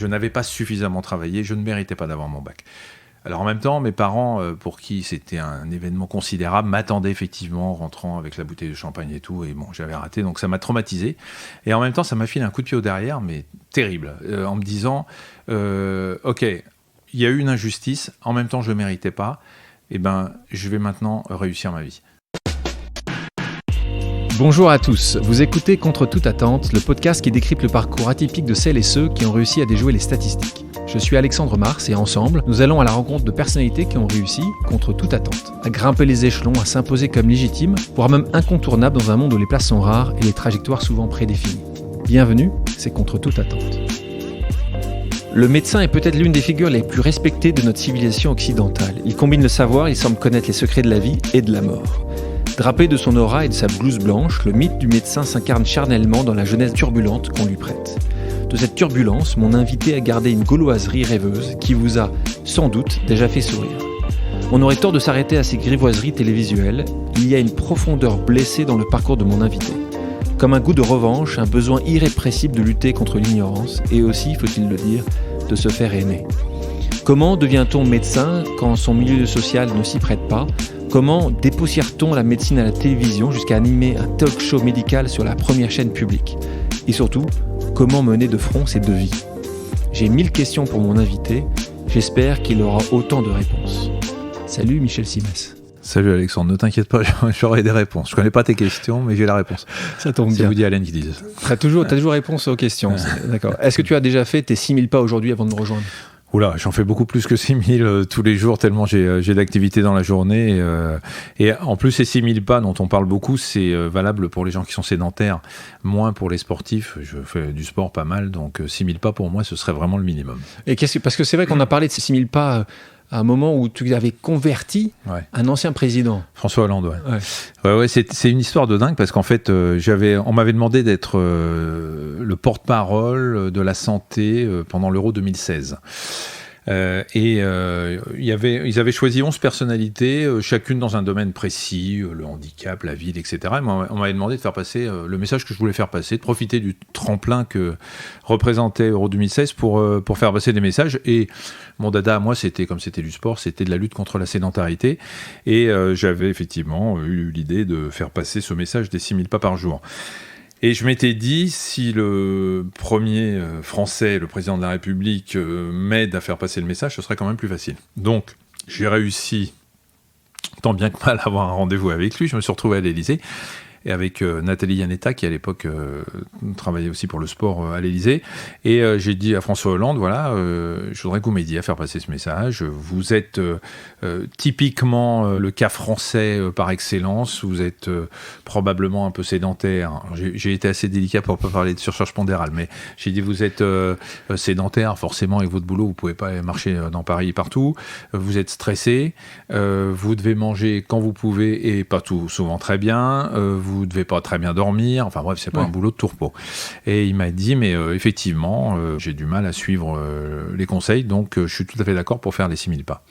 Je n'avais pas suffisamment travaillé, je ne méritais pas d'avoir mon bac. Alors en même temps, mes parents, pour qui c'était un événement considérable, m'attendaient effectivement en rentrant avec la bouteille de champagne et tout, et bon, j'avais raté, donc ça m'a traumatisé. Et en même temps, ça m'a filé un coup de pied au derrière, mais terrible, en me disant, ok, il y a eu une injustice, en même temps je ne méritais pas, et ben je vais maintenant réussir ma vie. Bonjour à tous, vous écoutez Contre toute attente, le podcast qui décrypte le parcours atypique de celles et ceux qui ont réussi à déjouer les statistiques. Je suis Alexandre Mars et ensemble, nous allons à la rencontre de personnalités qui ont réussi, contre toute attente, à grimper les échelons, à s'imposer comme légitimes, voire même incontournables dans un monde où les places sont rares et les trajectoires souvent prédéfinies. Bienvenue, c'est Contre toute attente. Le médecin est peut-être l'une des figures les plus respectées de notre civilisation occidentale. Il combine le savoir, il semble connaître les secrets de la vie et de la mort. Drapé de son aura et de sa blouse blanche, le mythe du médecin s'incarne charnellement dans la jeunesse turbulente qu'on lui prête. De cette turbulence, mon invité a gardé une gauloiserie rêveuse qui vous a, sans doute, déjà fait sourire. On aurait tort de s'arrêter à ces grivoiseries télévisuelles. Il y a une profondeur blessée dans le parcours de mon invité. Comme un goût de revanche, un besoin irrépressible de lutter contre l'ignorance et aussi, faut-il le dire, de se faire aimer. Comment devient-on médecin quand son milieu social ne s'y prête pas ? Comment dépoussière-t-on la médecine à la télévision jusqu'à animer un talk show médical sur la première chaîne publique ? Et surtout, comment mener de front ces deux vies ? J'ai 1000 questions pour mon invité, j'espère qu'il aura autant de réponses. Salut Michel Simès. Salut Alexandre, ne t'inquiète pas, j'aurai des réponses. Je ne connais pas tes questions, mais j'ai la réponse. Ça tombe bien. C'est Woody Allen qui dit ça. T'as toujours réponse aux questions, d'accord. Est-ce que tu as déjà fait tes 6000 pas aujourd'hui avant de me rejoindre ? Oula, j'en fais beaucoup plus que 6000 tous les jours, tellement j'ai d'activité dans la journée. Et en plus, ces 6000 pas dont on parle beaucoup, c'est valable pour les gens qui sont sédentaires, moins pour les sportifs. Je fais du sport pas mal, donc 6000 pas pour moi, ce serait vraiment le minimum. Et parce que c'est vrai qu'on a parlé de ces 6000 pas à un moment où tu avais converti un ancien président. François Hollande, ouais, c'est une histoire de dingue parce qu'en fait, on m'avait demandé d'être le porte-parole de la santé pendant l'Euro 2016. Ils avaient choisi 11 personnalités, chacune dans un domaine précis, le handicap, la ville, etc. Et on m'avait demandé de faire passer le message que je voulais faire passer, de profiter du tremplin que représentait Euro 2016 pour faire passer des messages. Et mon dada à moi, comme c'était du sport, c'était de la lutte contre la sédentarité. Et j'avais effectivement eu l'idée de faire passer ce message des 6000 pas par jour. Et je m'étais dit, si le premier Français, le président de la République, m'aide à faire passer le message, ce serait quand même plus facile. Donc, j'ai réussi, tant bien que mal, à avoir un rendez-vous avec lui. Je me suis retrouvé à l'Élysée, et avec Nathalie Yanetta, qui à l'époque travaillait aussi pour le sport à l'Élysée. Et j'ai dit à François Hollande, voilà, je voudrais que vous m'aidiez à faire passer ce message. Vous êtes typiquement le cas français par excellence. Vous êtes probablement un peu sédentaire. Alors, j'ai été assez délicat pour ne pas parler de surcharge pondérale, mais j'ai dit, vous êtes sédentaire, forcément, avec votre boulot, vous ne pouvez pas marcher dans Paris partout. Vous êtes stressé. Vous devez manger quand vous pouvez et pas tout, souvent très bien. Vous ne devez pas très bien dormir, enfin bref, c'est pas un boulot de tourpeau. Et il m'a dit, mais effectivement, j'ai du mal à suivre les conseils, donc je suis tout à fait d'accord pour faire les 6000 pas.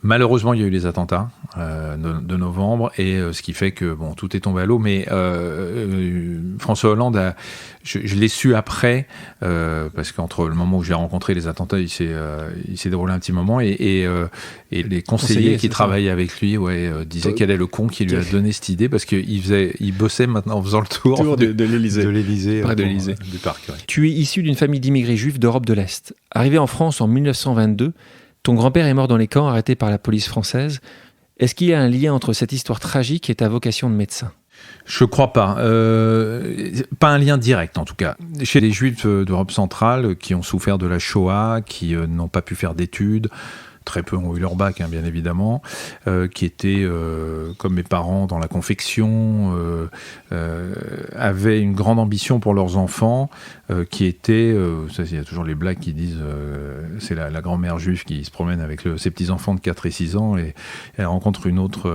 Malheureusement, il y a eu les attentats de novembre, et ce qui fait que tout est tombé à l'eau. Mais François Hollande, je l'ai su après, parce qu'entre le moment où j'ai rencontré les attentats, il s'est déroulé un petit moment, et les conseillers qui travaillaient avec lui disaient quel est le con qui lui a donné cette idée, parce qu'il bossait maintenant en faisant le tour de l'Élysée, près de l'Élysée, du parc. Ouais. Tu es issu d'une famille d'immigrés juifs d'Europe de l'Est. Arrivé en France en 1922, ton grand-père est mort dans les camps, arrêté par la police française. Est-ce qu'il y a un lien entre cette histoire tragique et ta vocation de médecin ? Je crois pas. Pas un lien direct, en tout cas. Chez les Juifs d'Europe centrale qui ont souffert de la Shoah, qui n'ont pas pu faire d'études, très peu ont eu leur bac, bien évidemment, qui étaient, comme mes parents, dans la confection, avaient une grande ambition pour leurs enfants, qui étaient, il y a toujours les blagues qui disent, c'est la grand-mère juive qui se promène avec ses petits-enfants de 4 et 6 ans, et elle rencontre une autre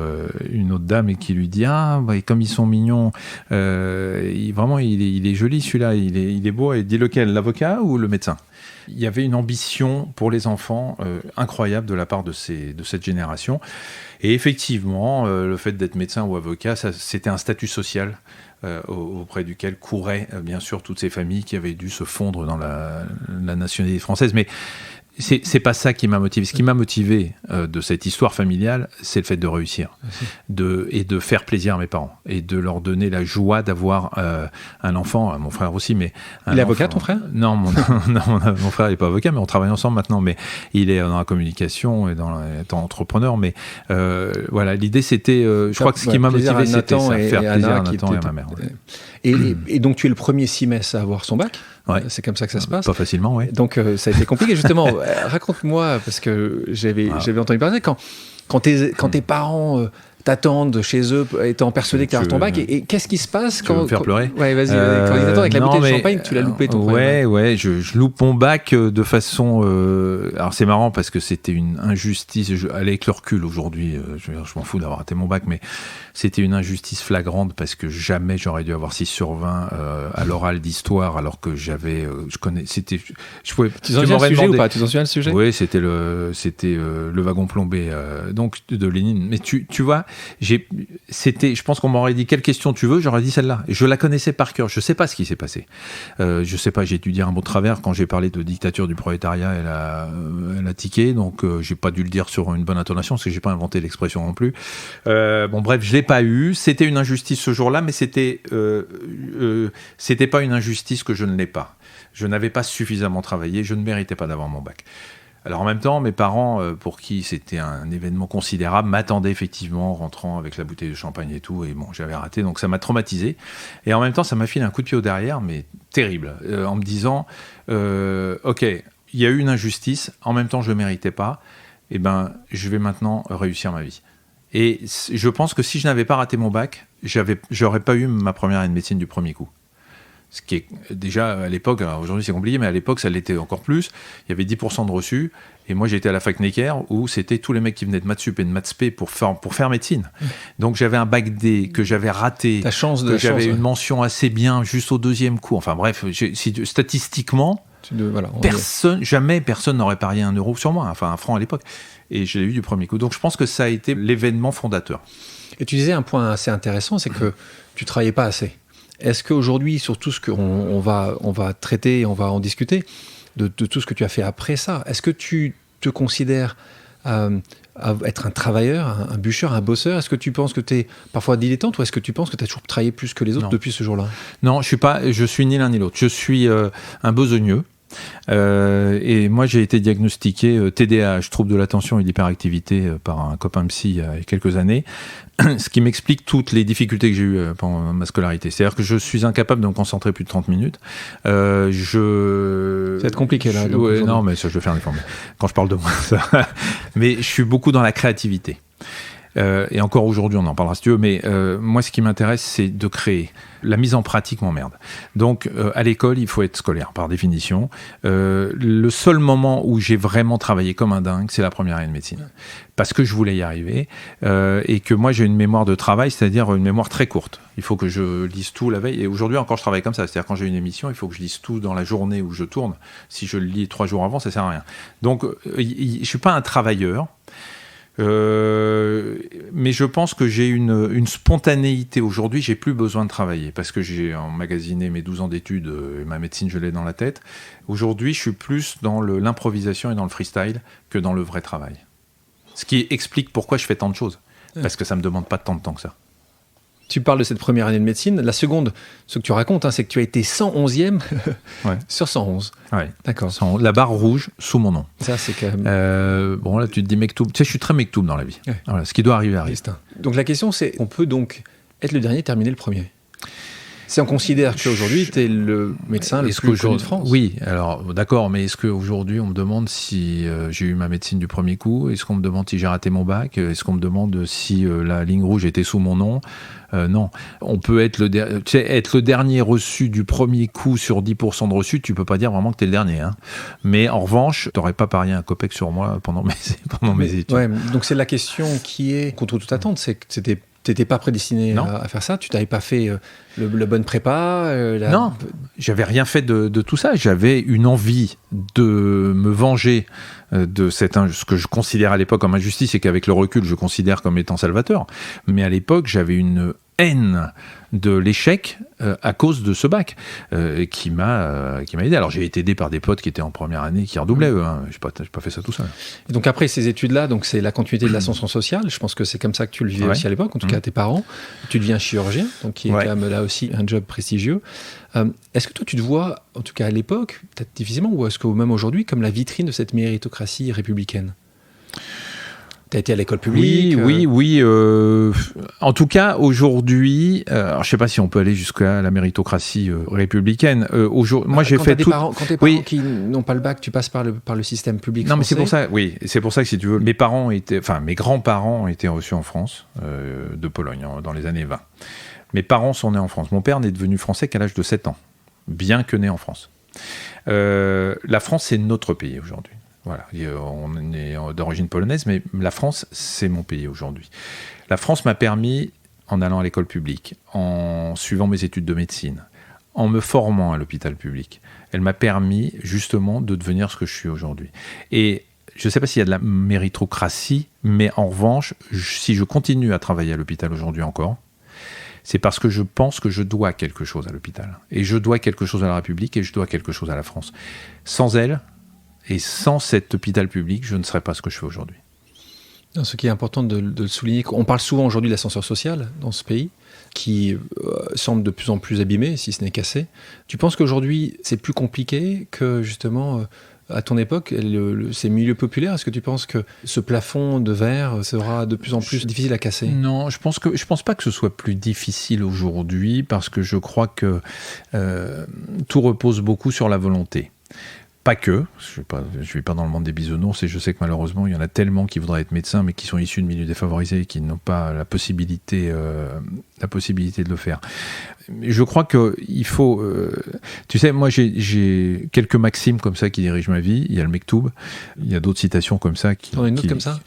dame et qui lui dit, comme ils sont mignons, vraiment il est joli celui-là, il est beau, et dit lequel, l'avocat ou le médecin ? Il y avait une ambition pour les enfants incroyable de la part de cette génération. Et effectivement, le fait d'être médecin ou avocat, c'était un statut social auprès duquel couraient bien sûr toutes ces familles qui avaient dû se fondre dans la nationalité française. Mais c'est pas ça qui m'a motivé. Ce qui m'a motivé de cette histoire familiale, c'est le fait de réussir et de faire plaisir à mes parents et de leur donner la joie d'avoir un enfant, mon frère aussi. Mais il est avocat, ton frère ? Non, mon frère n'est pas avocat, mais on travaille ensemble maintenant. Mais il est dans la communication et étant entrepreneur. Mais voilà, l'idée c'était, je crois que ce qui m'a motivé, c'était ça, faire plaisir à Nathan et à ma mère. Et donc tu es le premier Simès à avoir son bac. Ouais. C'est comme ça que ça se passe. Pas facilement, oui. Donc ça a été compliqué, justement. Raconte-moi, parce que j'avais entendu parler, quand tes parents t'attendent chez eux, étant persuadés que tu as ton bac, et qu'est-ce qui se passe quand... Tu veux me faire pleurer ? Ouais, vas-y, quand ils t'attendent avec la bouteille de champagne, tu l'as loupé ton premier. Ouais, je loupe mon bac de façon... Alors c'est marrant parce que c'était une injustice, avec le recul aujourd'hui, je m'en fous d'avoir raté mon bac, mais c'était une injustice flagrante parce que jamais j'aurais dû avoir 6 sur 20 à l'oral d'histoire, alors que j'avais... je connais... C'était... Tu t'en souviens le sujet ou pas ? Tu t'en souviens le sujet ? Oui, c'était le wagon plombé donc de Lénine. Mais tu vois, je pense qu'on m'aurait dit quelle question tu veux, j'aurais dit celle-là. Je la connaissais par cœur. Je sais pas ce qui s'est passé. Je sais pas. J'ai dû dire un mot de travers quand j'ai parlé de dictature du prolétariat. Elle a tiqué, donc j'ai pas dû le dire sur une bonne intonation parce que j'ai pas inventé l'expression non plus. Bon, bref, je l'ai pas eu. C'était une injustice ce jour-là, mais c'était pas une injustice que je ne l'ai pas. Je n'avais pas suffisamment travaillé. Je ne méritais pas d'avoir mon bac. Alors en même temps, mes parents, pour qui c'était un événement considérable, m'attendaient effectivement en rentrant avec la bouteille de champagne et tout, et bon, j'avais raté, donc ça m'a traumatisé. Et en même temps, ça m'a filé un coup de pied au derrière, mais terrible, en me disant, ok, il y a eu une injustice, en même temps je ne le méritais pas, et ben je vais maintenant réussir ma vie. Et je pense que si je n'avais pas raté mon bac, j'aurais pas eu ma première année de médecine du premier coup. Ce qui est déjà à l'époque, aujourd'hui c'est compliqué, mais à l'époque ça l'était encore plus. Il y avait 10% de reçus, et moi j'étais à la fac Necker où c'était tous les mecs qui venaient de maths sup et de maths spé pour faire médecine. Donc j'avais un bac D que j'avais raté, j'avais une mention assez bien juste au deuxième coup. Enfin bref, statistiquement, jamais personne n'aurait parié 1 euro sur moi, enfin 1 franc à l'époque. Et je l'ai eu du premier coup. Donc je pense que ça a été l'événement fondateur. Et tu disais un point assez intéressant, c'est que tu travaillais pas assez. Est-ce qu'aujourd'hui, sur tout ce qu'on va traiter, on va en discuter, de tout ce que tu as fait après ça, est-ce que tu te considères être un travailleur, un bûcheur, un bosseur ? Est-ce que tu penses que tu es parfois dilettante, ou est-ce que tu penses que tu as toujours travaillé plus que les autres depuis ce jour-là ? Non, je suis ni l'un ni l'autre. Je suis un besogneux. Et moi j'ai été diagnostiqué TDAH, trouble de l'attention et de l'hyperactivité, par un copain psy il y a quelques années, ce qui m'explique toutes les difficultés que j'ai eues pendant ma scolarité. C'est-à-dire que je suis incapable de me concentrer plus de 30 minutes. Ça va être compliqué là. Non, mais ça je vais faire un effort. Quand je parle de moi, ça. Mais je suis beaucoup dans la créativité. Et encore aujourd'hui, on en parlera si tu veux, mais moi, ce qui m'intéresse, c'est de créer. La mise en pratique m'emmerde. Donc, à l'école, il faut être scolaire, par définition. Le seul moment où j'ai vraiment travaillé comme un dingue, c'est la première année de médecine. Parce que je voulais y arriver, et que moi, j'ai une mémoire de travail, c'est-à-dire une mémoire très courte. Il faut que je lise tout la veille. Et aujourd'hui, encore, je travaille comme ça. C'est-à-dire, quand j'ai une émission, il faut que je lise tout dans la journée où je tourne. Si je le lis 3 jours avant, ça sert à rien. Donc, je suis pas un travailleur. Mais je pense que j'ai une spontanéité aujourd'hui. J'ai plus besoin de travailler parce que j'ai emmagasiné mes 12 ans d'études et ma médecine, je l'ai dans la tête. Aujourd'hui, je suis plus dans l'improvisation et dans le freestyle que dans le vrai travail. Ce qui explique pourquoi je fais tant de choses. Parce que ça me demande pas tant de temps que ça. Tu parles de cette première année de médecine. La seconde, ce que tu racontes, c'est que tu as été 111e sur 111. Ouais. D'accord. La barre rouge sous mon nom. Ça, c'est quand même... bon, là, tu te dis Mektoub. Tu sais, je suis très Mektoub dans la vie. Ouais. Voilà, ce qui doit arriver arrive. Donc la question, c'est, on peut donc être le dernier, terminer le premier. Si on considère qu'aujourd'hui, tu es le médecin le plus connu de France. Oui, alors d'accord, mais est-ce qu'aujourd'hui, on me demande si j'ai eu ma médecine du premier coup ? Est-ce qu'on me demande si j'ai raté mon bac ? Est-ce qu'on me demande si la ligne rouge était sous mon nom ? Non. On peut être le dernier reçu du premier coup sur 10% de reçus, tu peux pas dire vraiment que tu es le dernier. Hein. Mais en revanche, tu n'aurais pas parié un copec sur moi pendant mes études. Ouais, donc c'est la question qui est, contre toute attente, c'est que c'était n'étais pas prédestiné à faire ça. Tu n'avais pas fait le bonne prépa. Non, j'avais rien fait de tout ça. J'avais une envie de me venger de ce que je considère à l'époque comme injustice et qu'avec le recul, je considère comme étant salvateur. Mais à l'époque, j'avais une haine de l'échec à cause de ce bac qui m'a aidé. Alors j'ai été aidé par des potes qui étaient en première année qui redoublaient eux, hein. J'ai pas fait ça tout seul. Et donc après ces études-là, donc c'est la continuité de l'ascension sociale. Je pense que c'est comme ça que tu le vivais aussi à l'époque, en tout cas à tes parents. Tu deviens chirurgien, donc qui est quand même là aussi un job prestigieux. Est-ce que toi tu te vois, en tout cas à l'époque, peut-être difficilement, ou est-ce que même aujourd'hui, comme la vitrine de cette méritocratie républicaine? Tu as été à l'école publique? Oui. En tout cas, aujourd'hui, alors je ne sais pas si on peut aller jusqu'à la méritocratie républicaine. Moi, j'ai fait tout. Quand tes parents qui n'ont pas le bac, tu passes par le système public français. Non, mais c'est pour ça. Oui, c'est pour ça que si tu veux, mes grands-parents ont été reçus en France de Pologne dans les années 20. Mes parents sont nés en France. Mon père n'est devenu français qu'à l'âge de 7 ans, bien que né en France. La France, c'est notre pays aujourd'hui. Voilà, on est d'origine polonaise, mais la France, c'est mon pays aujourd'hui. La France m'a permis, en allant à l'école publique, en suivant mes études de médecine, en me formant à l'hôpital public, elle m'a permis justement de devenir ce que je suis aujourd'hui. Et je ne sais pas s'il y a de la méritocratie, mais en revanche, si je continue à travailler à l'hôpital aujourd'hui encore, c'est parce que je pense que je dois quelque chose à l'hôpital. Et je dois quelque chose à la République et je dois quelque chose à la France. Sans elle, et sans cet hôpital public, je ne serais pas ce que je fais aujourd'hui. Ce qui est important de le souligner, on parle souvent aujourd'hui de l'ascenseur social dans ce pays, qui semble de plus en plus abîmé, si ce n'est cassé. Tu penses qu'aujourd'hui, c'est plus compliqué que justement, à ton époque, ces milieux populaires? Est-ce que tu penses que ce plafond de verre sera de plus en plus difficile à casser? Non, je pense pas que ce soit plus difficile aujourd'hui, parce que je crois que tout repose beaucoup sur la volonté. Pas que, je ne suis pas dans le monde des bisounours et je sais que malheureusement il y en a tellement qui voudraient être médecins mais qui sont issus de milieux défavorisés et qui n'ont pas la possibilité de le faire. Je crois qu'il faut... tu sais, moi j'ai quelques maximes comme ça qui dirigent ma vie. Il y a le Mektoub, il y a d'autres citations comme ça. T'en as une autre comme ça?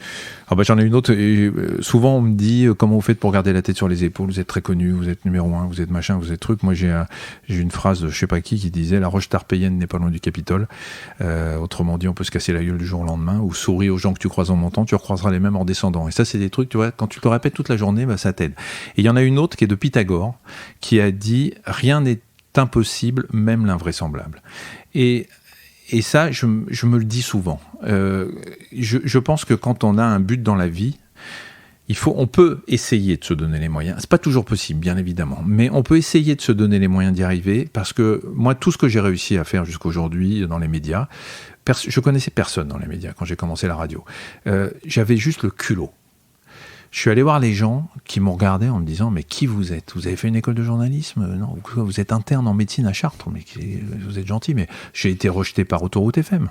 J'en ai une autre. Et, souvent on me dit comment vous faites pour garder la tête sur les épaules, vous êtes très connu, vous êtes numéro 1, vous êtes machin, vous êtes truc. Moi j'ai une phrase de je sais pas qui disait la roche tarpéienne n'est pas loin du Capitole. Autrement dit, on peut se casser la gueule du jour au lendemain, ou souris aux gens que tu croises en montant, tu recroiseras les mêmes en descendant. Et ça, c'est des trucs, tu vois, quand tu te le répètes toute la journée, ça t'aide. Et il y en a une autre qui est de Pythagore, qui a dit « Rien n'est impossible, même l'invraisemblable ». Et ça, je me le dis souvent. Je pense que quand on a un but dans la vie, on peut essayer de se donner les moyens. C'est pas toujours possible, bien évidemment, mais on peut essayer de se donner les moyens d'y arriver, parce que moi, tout ce que j'ai réussi à faire jusqu'aujourd'hui dans les médias, je connaissais personne dans les médias quand j'ai commencé la radio. J'avais juste le culot. Je suis allé voir les gens qui m'ont regardé en me disant « Mais qui vous êtes? Vous avez fait une école de journalisme? Non, vous êtes interne en médecine à Chartres, mais vous êtes gentil, mais j'ai été rejeté par Autoroute FM. »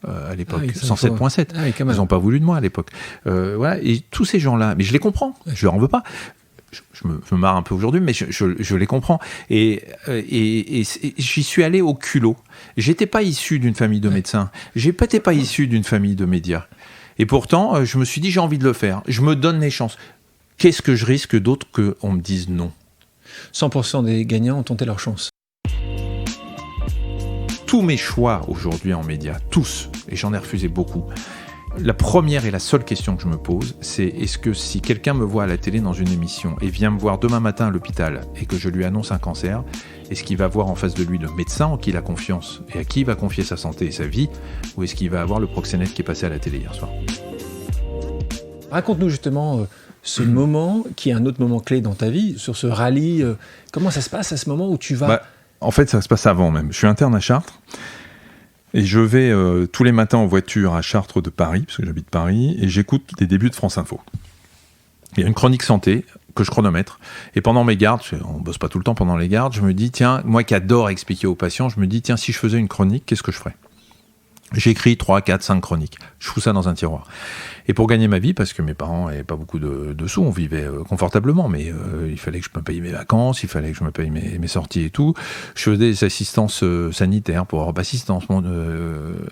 à l'époque, 107.7. Ils n'ont pas voulu de moi à l'époque. Voilà. Et tous ces gens-là, mais je les comprends, je leur en veux pas. Je me marre un peu aujourd'hui, mais je les comprends. Et j'y suis allé au culot. J'étais pas issu d'une famille de médecins. J'étais pas issu d'une famille de médias. Et pourtant, je me suis dit, j'ai envie de le faire. Je me donne les chances. Qu'est-ce que je risque d'autre qu'on me dise non? 100% des gagnants ont tenté leur chance. Tous mes choix aujourd'hui en médias, tous, et j'en ai refusé beaucoup, la première et la seule question que je me pose, c'est est-ce que si quelqu'un me voit à la télé dans une émission et vient me voir demain matin à l'hôpital et que je lui annonce un cancer, est-ce qu'il va voir en face de lui le médecin en qui il a confiance et à qui il va confier sa santé et sa vie, ou est-ce qu'il va avoir le proxénète qui est passé à la télé hier soir? Raconte-nous justement ce moment qui est un autre moment clé dans ta vie, sur ce rallye. Comment ça se passe à ce moment où tu vas... En fait, ça se passe avant même. Je suis interne à Chartres et je vais tous les matins en voiture à Chartres de Paris, parce que j'habite Paris, et j'écoute les débuts de France Info. Il y a une chronique santé que je chronomètre. Et pendant mes gardes, on ne bosse pas tout le temps pendant les gardes, je me dis, tiens, moi qui adore expliquer aux patients, je me dis, tiens, si je faisais une chronique, qu'est-ce que je ferais? J'écris 3, 4, 5 chroniques. Je fous ça dans un tiroir. Et pour gagner ma vie, parce que mes parents n'avaient pas beaucoup de sous, on vivait confortablement, mais il fallait que je me paye mes vacances, il fallait que je me paye mes sorties et tout. Je faisais des assistances sanitaires pour Europe Assistance,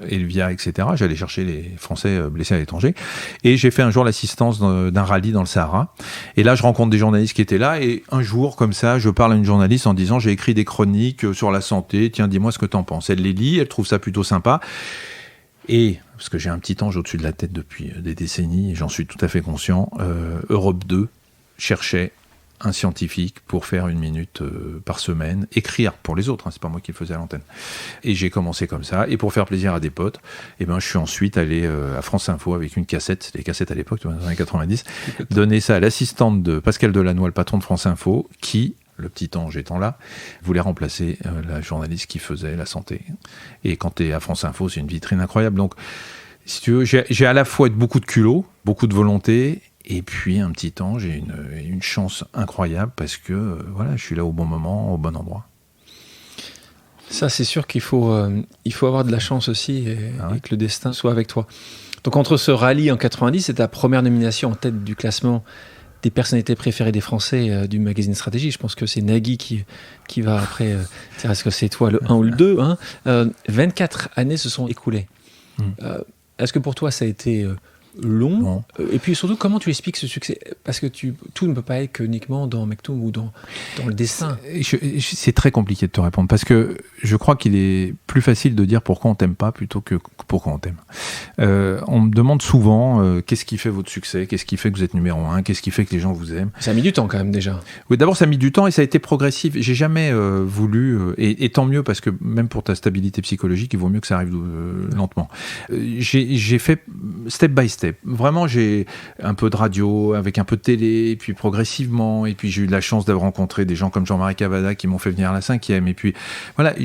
Elvia, etc. J'allais chercher les Français blessés à l'étranger. Et j'ai fait un jour l'assistance d'un rallye dans le Sahara. Et là, je rencontre des journalistes qui étaient là. Et un jour, comme ça, je parle à une journaliste en disant « J'ai écrit des chroniques sur la santé. Tiens, dis-moi ce que t'en penses. » Elle les lit, elle trouve ça plutôt sympa. Et, parce que j'ai un petit ange au-dessus de la tête depuis des décennies, et j'en suis tout à fait conscient, Europe 2 cherchait un scientifique pour faire 1 minute par semaine, écrire pour les autres, c'est pas moi qui le faisais à l'antenne. Et j'ai commencé comme ça, et pour faire plaisir à des potes, je suis ensuite allé à France Info avec une cassette, c'était les cassettes à l'époque, dans les années 90, donner ça à l'assistante de Pascal Delannoy, le patron de France Info, qui, le petit ange étant là, voulait remplacer la journaliste qui faisait la santé. Et quand tu es à France Info, c'est une vitrine incroyable. Donc, si tu veux, j'ai à la fois beaucoup de culot, beaucoup de volonté, et puis un petit ange et une chance incroyable parce que je suis là au bon moment, au bon endroit. Ça, c'est sûr qu'il faut avoir de la chance aussi et que le destin soit avec toi. Donc, entre ce rallye en 90 et ta première nomination en tête du classement des personnalités préférées des Français du magazine Stratégie, je pense que c'est Nagui qui va après dire est-ce que c'est toi le 1 ou le 2 24 années se sont écoulées. Est-ce que pour toi ça a été long? Et puis surtout, comment tu expliques ce succès? Parce que tout ne peut pas être uniquement dans Mektoum ou dans le dessin. C'est très compliqué de te répondre parce que je crois qu'il est plus facile de dire pourquoi on t'aime pas plutôt que pourquoi on t'aime. On me demande souvent qu'est-ce qui fait votre succès, qu'est-ce qui fait que vous êtes numéro 1, qu'est-ce qui fait que les gens vous aiment. Ça a mis du temps quand même déjà. Oui, d'abord ça a mis du temps et ça a été progressif. J'ai jamais voulu, et tant mieux parce que même pour ta stabilité psychologique, il vaut mieux que ça arrive lentement. J'ai fait step by step. Vraiment, j'ai un peu de radio, avec un peu de télé, et puis progressivement, et puis j'ai eu de la chance d'avoir rencontré des gens comme Jean-Marie Cavada qui m'ont fait venir à la 5e, et puis voilà,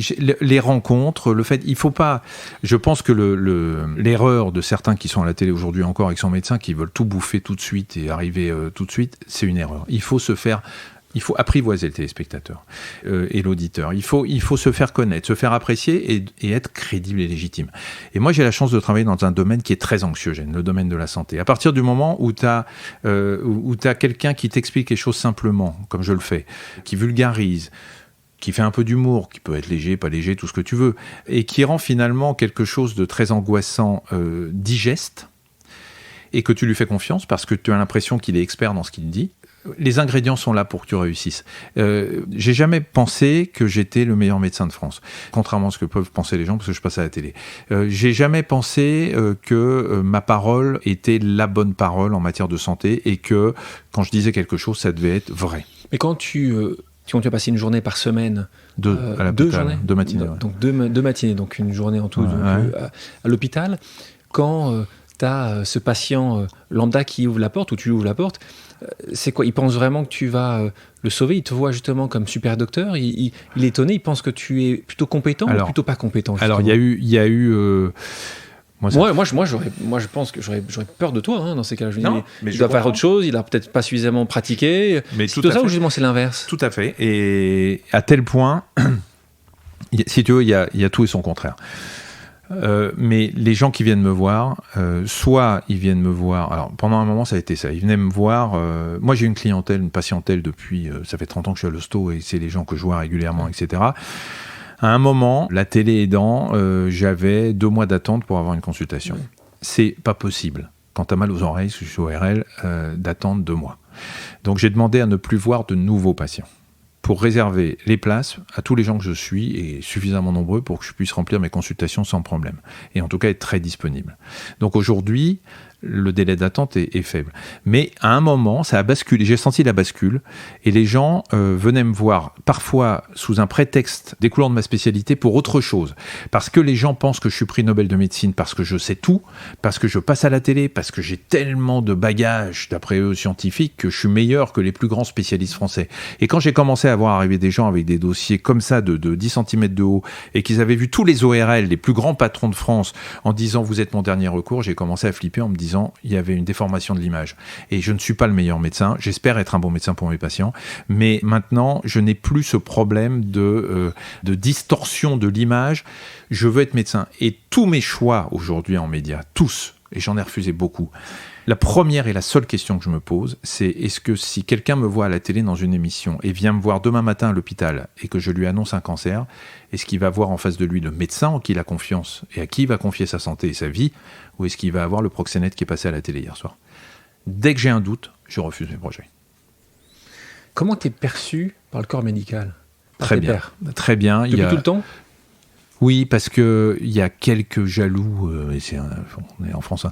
les rencontres, le fait, il faut pas, je pense que l'erreur de certains qui sont à la télé aujourd'hui encore et qui sont médecins, qui veulent tout bouffer tout de suite et arriver tout de suite, c'est une erreur. Il faut apprivoiser le téléspectateur et l'auditeur. Il faut se faire connaître, se faire apprécier et être crédible et légitime. Et moi, j'ai la chance de travailler dans un domaine qui est très anxiogène, le domaine de la santé. À partir du moment où tu as quelqu'un qui t'explique les choses simplement, comme je le fais, qui vulgarise, qui fait un peu d'humour, qui peut être léger, pas léger, tout ce que tu veux, et qui rend finalement quelque chose de très angoissant digeste, et que tu lui fais confiance parce que tu as l'impression qu'il est expert dans ce qu'il dit, les ingrédients sont là pour que tu réussisses. J'ai jamais pensé que j'étais le meilleur médecin de France, contrairement à ce que peuvent penser les gens parce que je passe à la télé. J'ai jamais pensé que ma parole était la bonne parole en matière de santé et que quand je disais quelque chose, ça devait être vrai. Mais quand tu as passé une journée par semaine, deux journées, 2 matinées. Donc 2 matinées, donc une journée en tout à l'hôpital. Quand tu as ce patient lambda qui ouvre la porte ou tu lui ouvres la porte, c'est quoi? Il pense vraiment que tu vas le sauver? Il te voit justement comme super docteur? Il est étonné? Il pense que tu es plutôt compétent ou plutôt pas compétent? Justement. Alors il y a eu moi, je pense que j'aurais peur de toi dans ces cas-là. Il doit faire autre chose, il a peut-être pas suffisamment pratiqué. Mais c'est tout ça ou justement c'est l'inverse? Tout à fait. Et à tel point, si tu veux, il y a tout et son contraire. Mais les gens qui viennent me voir, soit ils viennent me voir, alors pendant un moment ça a été ça, ils venaient me voir, moi j'ai une patientèle depuis, ça fait 30 ans que je suis à l'hosto et c'est les gens que je vois régulièrement, etc. À un moment, la télé aidant, j'avais 2 mois d'attente pour avoir une consultation. C'est pas possible, quand t'as mal aux oreilles, parce que je suis ORL, d'attendre 2 mois. Donc j'ai demandé à ne plus voir de nouveaux patients, pour réserver les places à tous les gens que je suis, et suffisamment nombreux pour que je puisse remplir mes consultations sans problème. Et en tout cas, être très disponible. Donc aujourd'hui, le délai d'attente est faible. Mais à un moment, ça a basculé. J'ai senti la bascule. Et les gens venaient me voir, parfois sous un prétexte découlant de ma spécialité, pour autre chose. Parce que les gens pensent que je suis prix Nobel de médecine, parce que je sais tout, parce que je passe à la télé, parce que j'ai tellement de bagages, d'après eux, scientifiques, que je suis meilleur que les plus grands spécialistes français. Et quand j'ai commencé à voir arriver des gens avec des dossiers comme ça, de 10 cm de haut, et qu'ils avaient vu tous les ORL, les plus grands patrons de France, en disant « vous êtes mon dernier recours », j'ai commencé à flipper en me disant il y avait une déformation de l'image. Et je ne suis pas le meilleur médecin. J'espère être un bon médecin pour mes patients. Mais maintenant, je n'ai plus ce problème de distorsion de l'image. Je veux être médecin. Et tous mes choix aujourd'hui en médias, tous, et j'en ai refusé beaucoup, La première et la seule question que je me pose, c'est est-ce que si quelqu'un me voit à la télé dans une émission et vient me voir demain matin à l'hôpital et que je lui annonce un cancer, est-ce qu'il va voir en face de lui le médecin en qui il a confiance et à qui il va confier sa santé et sa vie, ou est-ce qu'il va avoir le proxénète qui est passé à la télé hier soir? Dès que j'ai un doute, je refuse mes projets. Comment t'es perçu par le corps médical? Très bien. Très bien. Depuis tout le temps? Oui, parce qu'il y a quelques jaloux, et on est en France,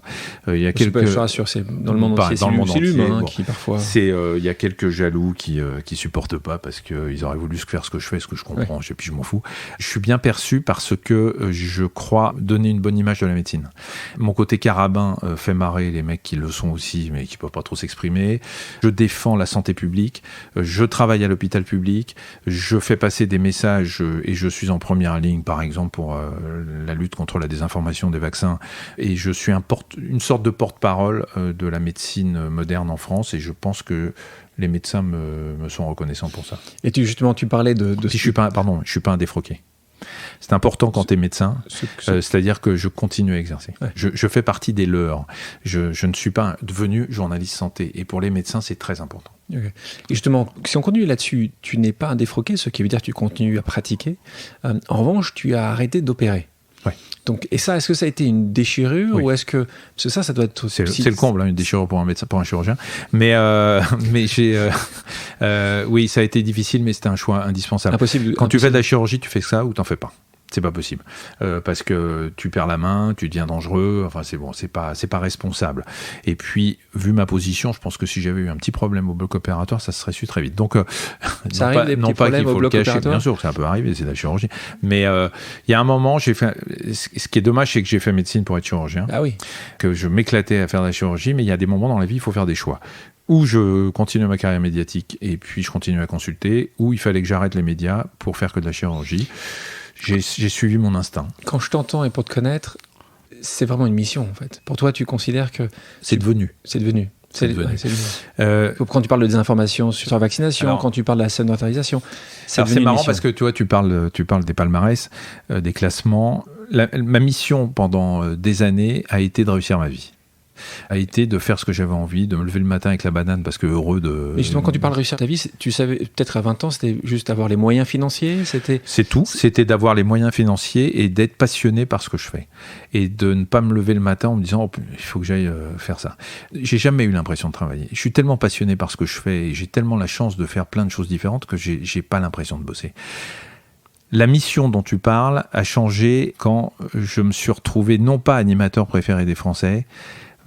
il y a quelques... Je rassure, c'est dans le monde entier, c'est l'humain qui parfois... Il y a quelques jaloux qui supportent pas parce qu'ils auraient voulu faire ce que je fais, ce que je comprends, et puis je m'en fous. Je suis bien perçu parce que je crois donner une bonne image de la médecine. Mon côté carabin fait marrer les mecs qui le sont aussi, mais qui peuvent pas trop s'exprimer. Je défends la santé publique, je travaille à l'hôpital public, je fais passer des messages et je suis en première ligne, par exemple, pour la lutte contre la désinformation des vaccins, et je suis une sorte de porte-parole de la médecine moderne en France, et je pense que les médecins me sont reconnaissants pour ça. Et tu parlais de... Je suis pas un défroqué. C'est important quand tu es médecin, c'est-à-dire que je continue à exercer. Ouais. Je fais partie des leurs. Je ne suis pas devenu journaliste santé, et pour les médecins, c'est très important. Okay. Et justement, si on continue là-dessus, tu n'es pas un défroqué, ce qui veut dire que tu continues à pratiquer. En revanche, tu as arrêté d'opérer. Ouais. Donc, et ça, est-ce que ça a été une déchirure, ou est-ce que... Parce que ça doit être... C'est le comble, une déchirure pour un médecin, pour un chirurgien. Mais j'ai... oui, ça a été difficile, mais c'était un choix indispensable. Quand tu fais de la chirurgie, tu fais ça ou t'en fais pas. C'est pas possible. Parce que tu perds la main, tu deviens dangereux, enfin c'est bon, c'est pas responsable. Et puis, vu ma position, je pense que si j'avais eu un petit problème au bloc opératoire, ça se serait su très vite. Donc, ça arrive des petits problèmes au bloc opératoire. Bien sûr, ça peut arriver, c'est de la chirurgie. Mais il y a un moment, ce qui est dommage, c'est que j'ai fait médecine pour être chirurgien. Ah oui. Que je m'éclatais à faire de la chirurgie, mais il y a des moments dans la vie, il faut faire des choix. Ou je continue ma carrière médiatique et puis je continue à consulter, ou il fallait que j'arrête les médias pour faire que de la chirurgie. J'ai suivi mon instinct. Quand je t'entends et pour te connaître, c'est vraiment une mission en fait. Pour toi, tu considères que... C'est devenu. Quand tu parles de désinformation sur la vaccination, quand tu parles de la sédentarisation, c'est marrant parce que tu parles des palmarès, des classements. Ma mission pendant des années a été de réussir ma vie. A été de faire ce que j'avais envie, de me lever le matin avec la banane parce que heureux de... Mais justement, quand tu parles de réussir ta vie, tu savais, peut-être à 20 ans, c'était juste avoir les moyens financiers, C'est tout, c'était d'avoir les moyens financiers et d'être passionné par ce que je fais. Et de ne pas me lever le matin en me disant il faut que j'aille faire ça. J'ai jamais eu l'impression de travailler. Je suis tellement passionné par ce que je fais et j'ai tellement la chance de faire plein de choses différentes que j'ai pas l'impression de bosser. La mission dont tu parles a changé quand je me suis retrouvé non pas animateur préféré des Français,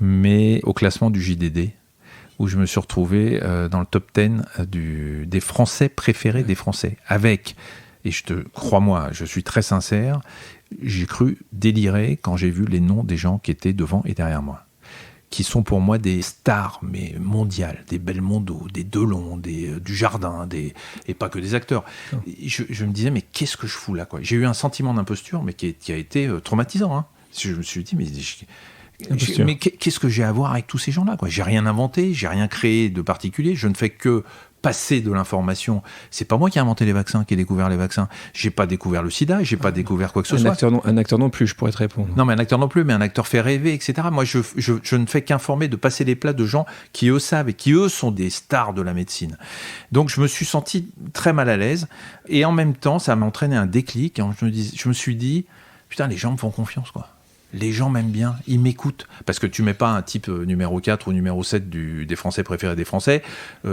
mais au classement du JDD, où je me suis retrouvé dans le top 10 des Français préférés des Français. Avec, et crois-moi, je suis très sincère, j'ai cru délirer quand j'ai vu les noms des gens qui étaient devant et derrière moi, qui sont pour moi des stars, mais mondiales, des Belmondo, des Delon, du Jardin, et pas que des acteurs. Je me disais, mais qu'est-ce que je fous là, quoi. J'ai eu un sentiment d'imposture, mais qui a été traumatisant. Hein. Je me suis dit, mais qu'est-ce que j'ai à voir avec tous ces gens-là, quoi. J'ai rien inventé, j'ai rien créé de particulier, je ne fais que passer de l'information. C'est pas moi qui ai inventé les vaccins, qui ai découvert les vaccins. J'ai pas découvert le sida, j'ai pas découvert quoi que ce soit. Un acteur non plus, je pourrais te répondre. Non, mais un acteur non plus, mais un acteur fait rêver, etc. Moi, je ne fais qu'informer, de passer les plats de gens qui, eux, savent et qui, eux, sont des stars de la médecine. Donc, je me suis senti très mal à l'aise. Et en même temps, ça m'a entraîné un déclic. Je me suis dit, putain, les gens me font confiance, quoi. Les gens m'aiment bien, ils m'écoutent. Parce que tu mets pas un type numéro 4 ou numéro 7 des Français préférés des Français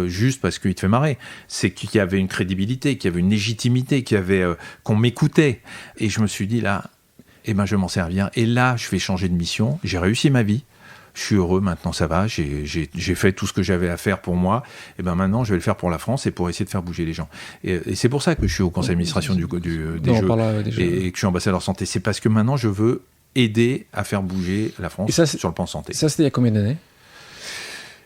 juste parce qu'il te fait marrer. C'est qu'il y avait une crédibilité, qu'il y avait une légitimité, qu'on m'écoutait. Et je me suis dit, là, je vais m'en servir. Et là, je vais changer de mission. J'ai réussi ma vie. Je suis heureux, maintenant ça va. J'ai fait tout ce que j'avais à faire pour moi. Et maintenant, je vais le faire pour la France et pour essayer de faire bouger les gens. Et c'est pour ça que je suis au conseil d'administration des Jeux et que je suis ambassadeur santé. C'est parce que maintenant, je veux aider à faire bouger la France sur le plan santé. Ça, c'était il y a combien d'années ?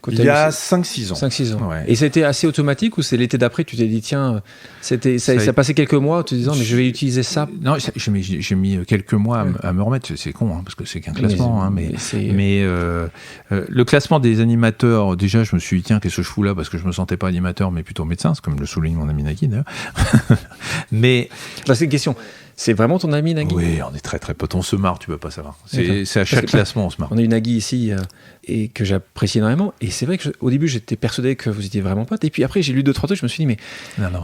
Il y a 5-6 ans. 5-6 ans. Ouais. Et c'était assez automatique ou c'est l'été d'après, tu t'es dit, tiens, ça a passé quelques mois en te disant, mais je vais utiliser ça ? Non, j'ai mis quelques mois à me remettre. C'est con, hein, parce que c'est qu'un classement. Mais le classement des animateurs, déjà, je me suis dit, tiens, qu'est-ce que je fous là ? Parce que je me sentais pas animateur, mais plutôt médecin, c'est comme le souligne mon ami Nagui, d'ailleurs. Mais... c'est une question. C'est vraiment ton ami Nagui? Oui, on est très très potes. On se marre, tu peux pas savoir. C'est à chaque classement, on se marre. On a eu Nagui ici et que j'apprécie énormément. Et c'est vrai qu'au début, j'étais persuadé que vous étiez vraiment potes. Et puis après, j'ai lu 2-3 trucs, je me suis dit, mais. Non, mais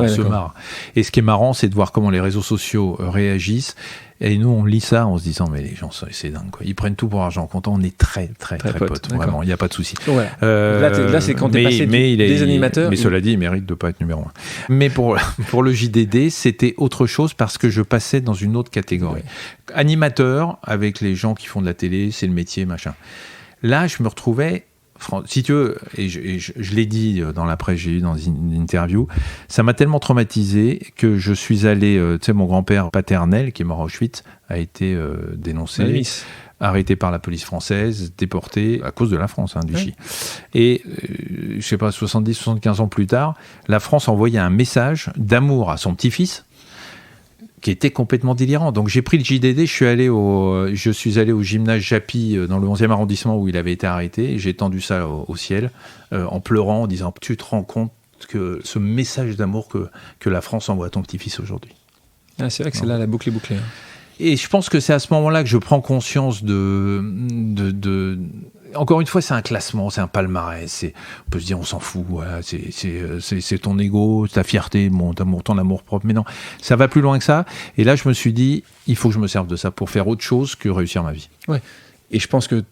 on se marre. Et ce qui est marrant, c'est de voir comment les réseaux sociaux réagissent. Et nous, on lit ça en se disant, mais les gens, c'est dingue, quoi. Ils prennent tout pour argent comptant. On est très potes. Vraiment, il n'y a pas de souci. Ouais. Là, c'est quand t'es passé des animateurs. Mais cela dit, il mérite de pas être numéro 1. Mais pour le JDD, c'était autre chose parce que je passais dans une autre catégorie. Ouais. Animateur, avec les gens qui font de la télé, c'est le métier, machin. Là, je me retrouvais, si tu veux, et je l'ai dit dans la presse, j'ai eu dans une interview, ça m'a tellement traumatisé que je suis allé, tu sais, mon grand-père paternel, qui est mort à Auschwitz, a été dénoncé, arrêté par la police française, déporté à cause de la France, du Vichy. Et, je sais pas, 70-75 ans plus tard, la France envoyait un message d'amour à son petit-fils, qui était complètement délirant. Donc j'ai pris le JDD, je suis allé au gymnase Japy dans le 11e arrondissement où il avait été arrêté, et j'ai tendu ça au ciel, en pleurant, en disant, tu te rends compte que ce message d'amour que la France envoie à ton petit-fils aujourd'hui. Ah, c'est vrai que c'est là, la boucle est bouclée. Et je pense que c'est à ce moment-là que je prends conscience de... Encore une fois, c'est un classement, c'est un palmarès. On peut se dire, on s'en fout. Voilà, c'est ton ego, ta fierté, ton amour propre. Mais non, ça va plus loin que ça. Et là, je me suis dit, il faut que je me serve de ça pour faire autre chose que réussir ma vie. Ouais. Et je pense que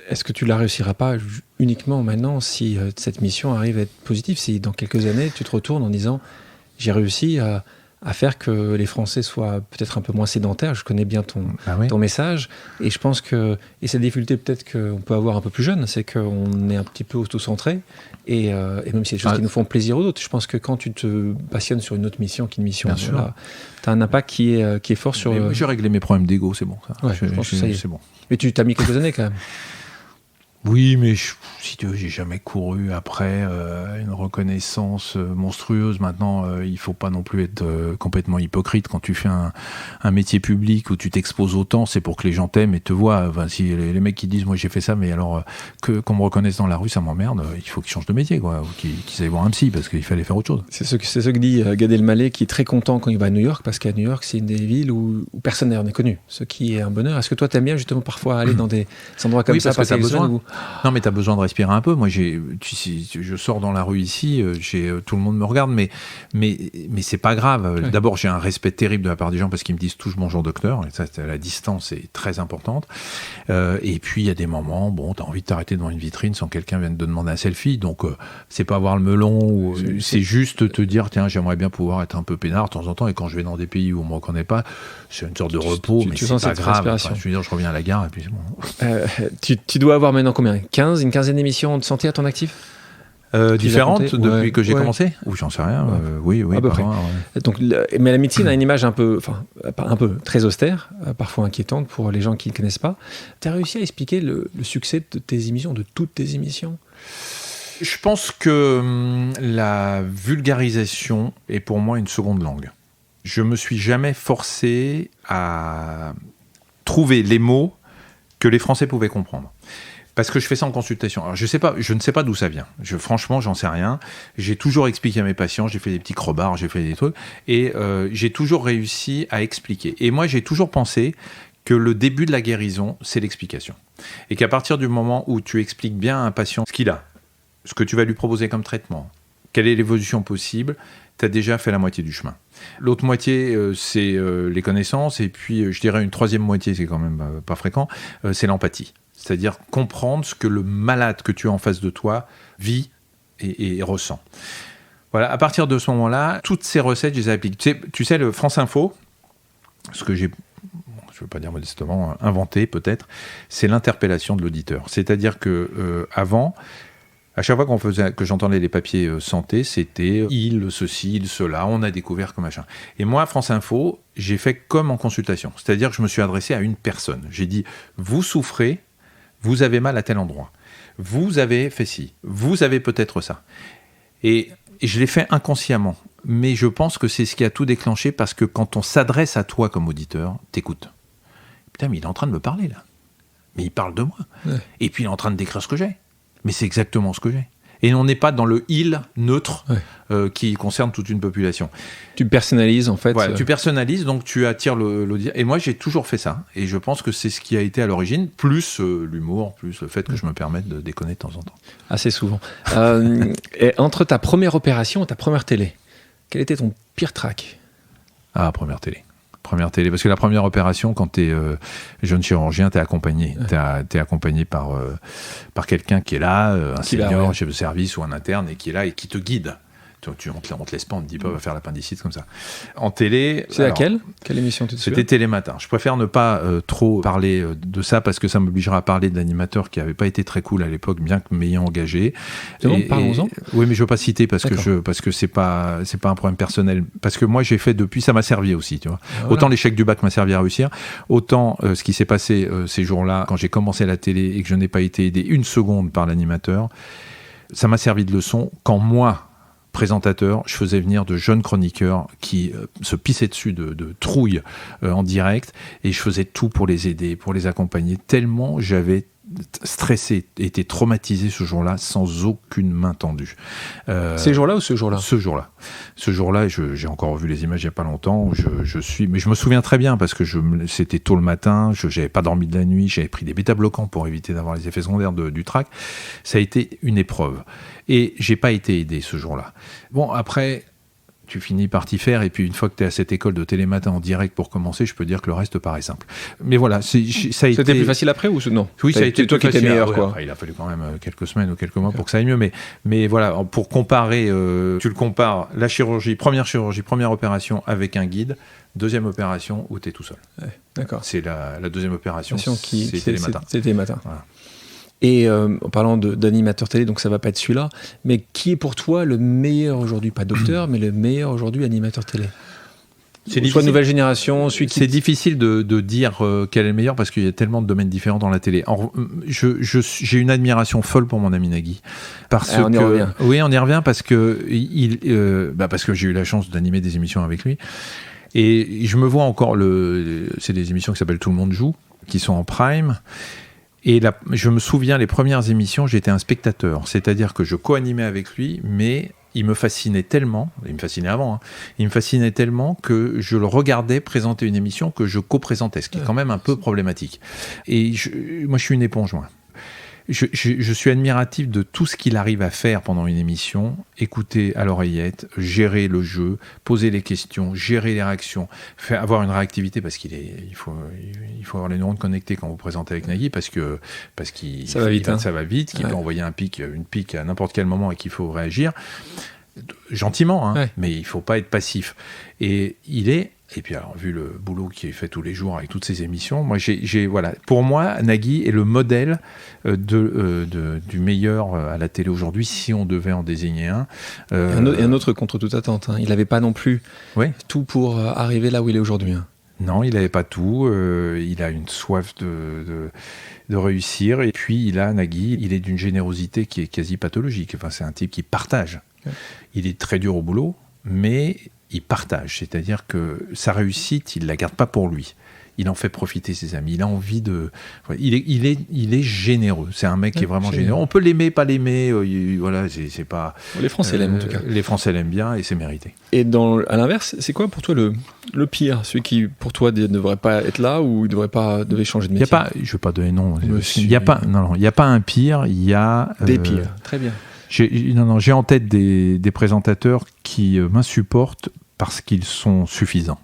est-ce que tu la réussiras pas uniquement maintenant si cette mission arrive à être positive, si dans quelques années tu te retournes en disant, j'ai réussi à faire que les Français soient peut-être un peu moins sédentaires. Je connais bien ton message. Et je pense que... Et cette difficulté peut-être qu'on peut avoir un peu plus jeune, c'est qu'on est un petit peu auto-centré. Et même si c'est des choses qui nous font plaisir aux autres, je pense que quand tu te passionnes sur une autre mission qu'une mission, tu as un impact qui est fort sur... Moi, j'ai réglé mes problèmes d'ego, c'est bon. Ça. Ouais, je pense que ça y est. C'est bon. Mais tu t'as mis quelques années quand même. Oui, mais si tu veux, j'ai jamais couru après une reconnaissance monstrueuse. Maintenant, il faut pas non plus être complètement hypocrite quand tu fais un métier public où tu t'exposes autant. C'est pour que les gens t'aiment et te voient. Enfin, si les mecs qui disent, moi j'ai fait ça, mais alors qu'on me reconnaisse dans la rue, ça m'emmerde. Il faut qu'ils changent de métier, quoi, ou qu'ils aillent voir un psy parce qu'il fallait faire autre chose. C'est ce que dit Gad Elmaleh, qui est très content quand il va à New York, parce qu'à New York, c'est une des villes où personne d'ailleurs n'est connu. Ce qui est un bonheur. Est-ce que toi, t'aimes bien justement parfois aller dans des endroits comme ça, parce que t'as besoin. Non, mais tu as besoin de respirer un peu. Moi, je sors dans la rue ici, tout le monde me regarde, mais c'est pas grave. Ouais. D'abord, j'ai un respect terrible de la part des gens parce qu'ils me disent toujours bonjour docteur. Et ça, la distance est très importante. Et puis, il y a des moments, tu as envie de t'arrêter devant une vitrine sans que quelqu'un vienne te demander un selfie. Donc, c'est pas avoir le melon. C'est juste te dire, tiens, j'aimerais bien pouvoir être un peu peinard de temps en temps. Et quand je vais dans des pays où on me reconnaît pas, c'est une sorte de repos, mais c'est pas grave. Enfin, je veux dire, je reviens à la gare et puis c'est bon. Tu dois avoir maintenant combien ? Une quinzaine d'émissions de santé à ton actif ? Différentes depuis que j'ai commencé ? Ou j'en sais rien. Oui, à peu près. Donc, mais la médecine a une image très austère, parfois inquiétante pour les gens qui ne connaissent pas. Tu as réussi à expliquer le succès de tes émissions, de toutes tes émissions ? Je pense que la vulgarisation est pour moi une seconde langue. Je me suis jamais forcé à trouver les mots que les Français pouvaient comprendre. Parce que je fais ça en consultation. Alors je ne sais pas d'où ça vient. Franchement, j'en sais rien. J'ai toujours expliqué à mes patients, j'ai fait des petits crobards, j'ai fait des trucs, et j'ai toujours réussi à expliquer. Et moi, j'ai toujours pensé que le début de la guérison, c'est l'explication. Et qu'à partir du moment où tu expliques bien à un patient ce qu'il a, ce que tu vas lui proposer comme traitement, quelle est l'évolution possible, tu as déjà fait la moitié du chemin. L'autre moitié, c'est les connaissances, et puis je dirais une troisième moitié, c'est quand même pas fréquent, c'est l'empathie. C'est-à-dire comprendre ce que le malade que tu as en face de toi vit et ressent. Voilà, à partir de ce moment-là, toutes ces recettes, je les applique. Tu sais, le France Info, ce que j'ai, je ne veux pas dire modestement, inventé peut-être, c'est l'interpellation de l'auditeur. C'est-à-dire que avant, à chaque fois que j'entendais les papiers santé, c'était il, ceci, il, cela, on a découvert comme machin. Et moi, France Info, j'ai fait comme en consultation. C'est-à-dire que je me suis adressé à une personne. J'ai dit, vous souffrez, vous avez mal à tel endroit, vous avez fait ci, vous avez peut-être ça. Et je l'ai fait inconsciemment, mais je pense que c'est ce qui a tout déclenché, parce que quand on s'adresse à toi comme auditeur, t'écoutes. Putain, mais il est en train de me parler là. Mais il parle de moi. Ouais. Et puis il est en train de décrire ce que j'ai. Mais c'est exactement ce que j'ai. Et on n'est pas dans le « il » neutre qui concerne toute une population. Tu personnalises en fait. Voilà, tu personnalises, donc tu attires l'audience. Et moi, j'ai toujours fait ça. Et je pense que c'est ce qui a été à l'origine, plus l'humour, plus le fait que je me permette de déconner de temps en temps. Assez souvent. Et entre ta première opération et ta première télé, quel était ton pire trac ? Ah, première télé, parce que la première opération, quand tu es jeune chirurgien, tu es accompagné. Tu es accompagné par quelqu'un qui est là, un senior, chef de service ou un interne, et qui est là et qui te guide. On te laisse pas, on te dit pas, va faire l'appendicite comme ça. En télé... C'est laquelle ? Quelle émission tu te souviens ? C'était Télématin. Je préfère ne pas trop parler de ça parce que ça m'obligera à parler de l'animateur qui n'avait pas été très cool à l'époque, bien que m'ayant engagé. Parlons-en. Oui, mais je ne veux pas citer parce que c'est pas un problème personnel. Parce que moi, j'ai fait depuis, ça m'a servi aussi. Tu vois. Voilà. Autant l'échec du bac m'a servi à réussir, autant ce qui s'est passé ces jours-là, quand j'ai commencé la télé et que je n'ai pas été aidé une seconde par l'animateur, ça m'a servi de leçon quand moi, présentateur, je faisais venir de jeunes chroniqueurs qui se pissaient dessus de trouille en direct, et je faisais tout pour les aider, pour les accompagner, tellement j'avais stressé, été traumatisé ce jour-là sans aucune main tendue. Ces jours-là ou ce jour-là ? Ce jour-là, j'ai encore revu les images il n'y a pas longtemps, mais je me souviens très bien parce que c'était tôt le matin, je n'avais pas dormi de la nuit, j'avais pris des bêta-bloquants pour éviter d'avoir les effets secondaires du trac. Ça a été une épreuve. Et j'ai pas été aidé ce jour-là. Bon, après, tu finis par t'y faire, et puis une fois que tu es à cette école de Télématin en direct pour commencer, je peux dire que le reste paraît simple. Mais voilà, ça a été... C'était plus facile après ou non ? Oui, ça a été toi qui étais meilleur, quoi. Après, il a fallu quand même quelques semaines ou quelques mois pour que ça aille mieux. Mais voilà, pour comparer, tu le compares, la chirurgie, première opération avec un guide, deuxième opération où tu es tout seul. Ouais, d'accord. C'est la deuxième opération, c'est Télématin. C'est Télématin. Voilà. Et en parlant d'animateur télé, donc ça va pas être celui-là, mais qui est pour toi le meilleur aujourd'hui, pas docteur, mais le meilleur aujourd'hui animateur télé ? Soit nouvelle génération, C'est difficile de dire quel est le meilleur parce qu'il y a tellement de domaines différents dans la télé. J'ai une admiration folle pour mon ami Nagui. On y revient. Oui, on y revient parce que j'ai eu la chance d'animer des émissions avec lui. Et je me vois encore, c'est des émissions qui s'appellent Tout le monde joue, qui sont en prime. Et je me souviens, les premières émissions, j'étais un spectateur. C'est-à-dire que je co-animais avec lui, mais il me fascinait tellement, il me fascinait avant, il me fascinait tellement que je le regardais présenter une émission que je co-présentais, ce qui est quand même un peu problématique. Et moi, je suis une éponge, moi. Je suis admiratif de tout ce qu'il arrive à faire pendant une émission, écouter à l'oreillette, gérer le jeu, poser les questions, gérer les réactions, avoir une réactivité parce il faut avoir les neurones connectés quand vous présentez avec Nagui parce qu'il ça va vite, qu'il peut envoyer une pique à n'importe quel moment et qu'il faut réagir gentiment, mais il faut pas être passif. Et puis alors, vu le boulot qu'il fait tous les jours avec toutes ces émissions, moi voilà. Pour moi, Nagui est le modèle du meilleur à la télé aujourd'hui, si on devait en désigner un. Un autre contre toute attente. Il n'avait pas non plus tout pour arriver là où il est aujourd'hui. Non, il n'avait pas tout. Il a une soif de réussir. Et puis, Nagui, il est d'une générosité qui est quasi pathologique. Enfin, c'est un type qui partage. Ouais. Il est très dur au boulot, mais il partage, c'est-à-dire que sa réussite, il ne la garde pas pour lui. Il en fait profiter ses amis. Il a envie de... Il est généreux. C'est un mec qui est vraiment généreux. On peut l'aimer, pas l'aimer. Voilà, c'est pas... Les Français l'aiment, en tout cas. Les Français l'aiment bien et c'est mérité. Et à l'inverse, c'est quoi pour toi le pire ? Celui qui, pour toi, ne devrait pas être là ou il devait changer de métier ? Je ne veux pas donner nom. Il n'y a pas un pire. Il y a... Des pires. Très bien. J'ai en tête des présentateurs qui m'insupportent parce qu'ils sont suffisants,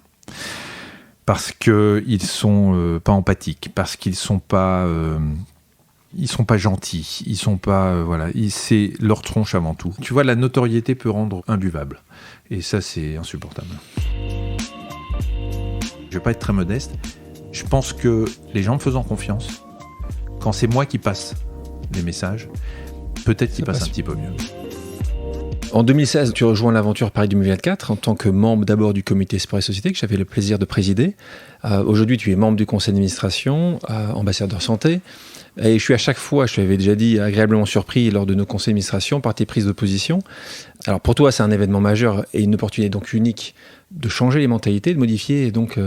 parce qu'ils sont pas empathiques, parce qu'ils sont pas gentils, ils sont pas c'est leur tronche avant tout. Tu vois, la notoriété peut rendre imbuvable, et ça c'est insupportable. Je vais pas être très modeste. Je pense que les gens me faisant confiance, quand c'est moi qui passe les messages, peut-être qu'il passe un petit peu mieux. En 2016, tu rejoins l'aventure Paris 2024 en tant que membre d'abord du comité Sport et Société que j'avais le plaisir de présider. Aujourd'hui, tu es membre du conseil d'administration, ambassadeur santé. Et je suis à chaque fois, je t'avais déjà dit, agréablement surpris lors de nos conseils d'administration par tes prises de position. Alors pour toi, c'est un événement majeur et une opportunité donc unique de changer les mentalités, de modifier donc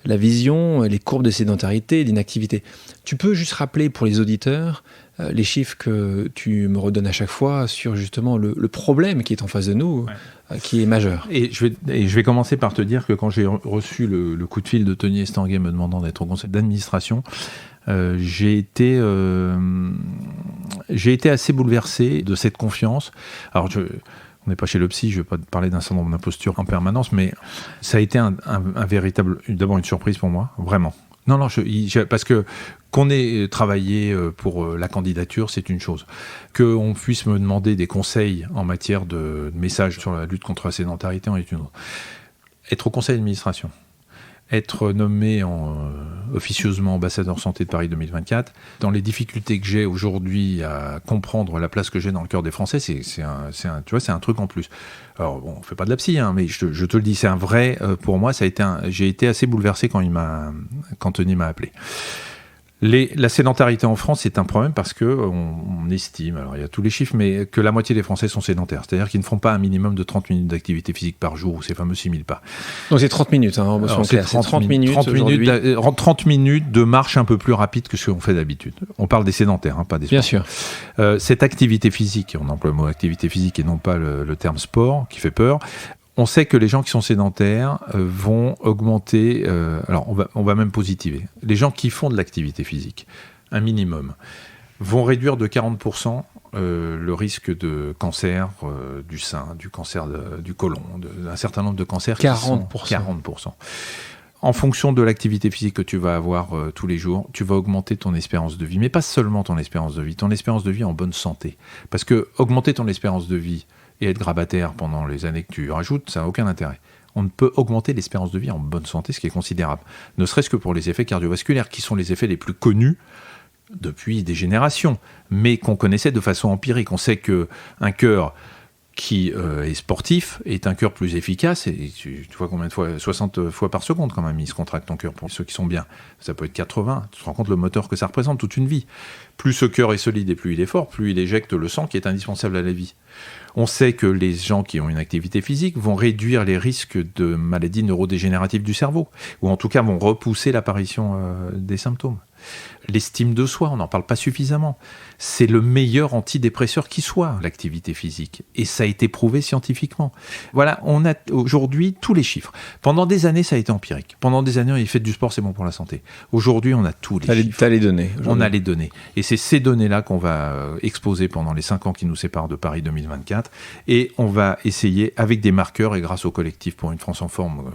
la vision, les courbes de sédentarité, d'inactivité. Tu peux juste rappeler pour les auditeurs les chiffres que tu me redonnes à chaque fois sur justement le problème qui est en face de nous, qui est majeur. Et je vais commencer par te dire que quand j'ai reçu le coup de fil de Tony Estanguet me demandant d'être au conseil d'administration, j'ai été assez bouleversé de cette confiance. Alors, on n'est pas chez le psy, je ne vais pas te parler d'un syndrome d'imposture en permanence, mais ça a été un véritable, d'abord une surprise pour moi, vraiment. Non, parce que qu'on ait travaillé pour la candidature, c'est une chose. Qu'on puisse me demander des conseils en matière de messages sur la lutte contre la sédentarité en est une autre. Être au conseil d'administration, être nommé officieusement ambassadeur santé de Paris 2024, dans les difficultés que j'ai aujourd'hui à comprendre la place que j'ai dans le cœur des Français, c'est un truc en plus. Alors, bon, on ne fait pas de la psy, mais je te le dis, c'est un vrai, pour moi, j'ai été assez bouleversé quand Tony m'a appelé. La sédentarité en France, c'est un problème parce qu'on estime, alors il y a tous les chiffres, mais que la moitié des Français sont sédentaires. C'est-à-dire qu'ils ne font pas un minimum de 30 minutes d'activité physique par jour, ou ces fameux 6000 pas. Donc c'est 30 minutes, c'est 30 minutes de marche un peu plus rapide que ce qu'on fait d'habitude. On parle des sédentaires, pas des sports. Bien sûr. Cette activité physique, on emploie le mot activité physique et non pas le terme sport, qui fait peur. On sait que les gens qui sont sédentaires vont augmenter, alors on va même positiver, les gens qui font de l'activité physique, un minimum, vont réduire de 40% le risque de cancer du sein, du cancer du côlon, d'un certain nombre de cancers. 40%. 40%. En fonction de l'activité physique que tu vas avoir tous les jours, tu vas augmenter ton espérance de vie, mais pas seulement ton espérance de vie en bonne santé. Parce que augmenter ton espérance de vie et être grabataire pendant les années que tu rajoutes, ça n'a aucun intérêt. On ne peut augmenter l'espérance de vie en bonne santé, ce qui est considérable. Ne serait-ce que pour les effets cardiovasculaires, qui sont les effets les plus connus depuis des générations, mais qu'on connaissait de façon empirique. On sait qu'un cœur qui est sportif est un cœur plus efficace, et tu vois combien de fois, 60 fois par seconde quand même, il se contracte ton cœur pour ceux qui sont bien. Ça peut être 80, tu te rends compte le moteur que ça représente toute une vie. Plus ce cœur est solide et plus il est fort, plus il éjecte le sang qui est indispensable à la vie. On sait que les gens qui ont une activité physique vont réduire les risques de maladies neurodégénératives du cerveau, ou en tout cas vont repousser l'apparition des symptômes. L'estime de soi, on n'en parle pas suffisamment. C'est le meilleur antidépresseur qui soit, l'activité physique. Et ça a été prouvé scientifiquement. Voilà, on a aujourd'hui tous les chiffres. Pendant des années, ça a été empirique. Pendant des années, on a fait du sport, c'est bon pour la santé. Aujourd'hui, on a tous les chiffres. T'as les données. On a les données. Et c'est ces données-là qu'on va exposer pendant les 5 ans qui nous séparent de Paris 2024. Et on va essayer, avec des marqueurs, et grâce au collectif pour une France en forme,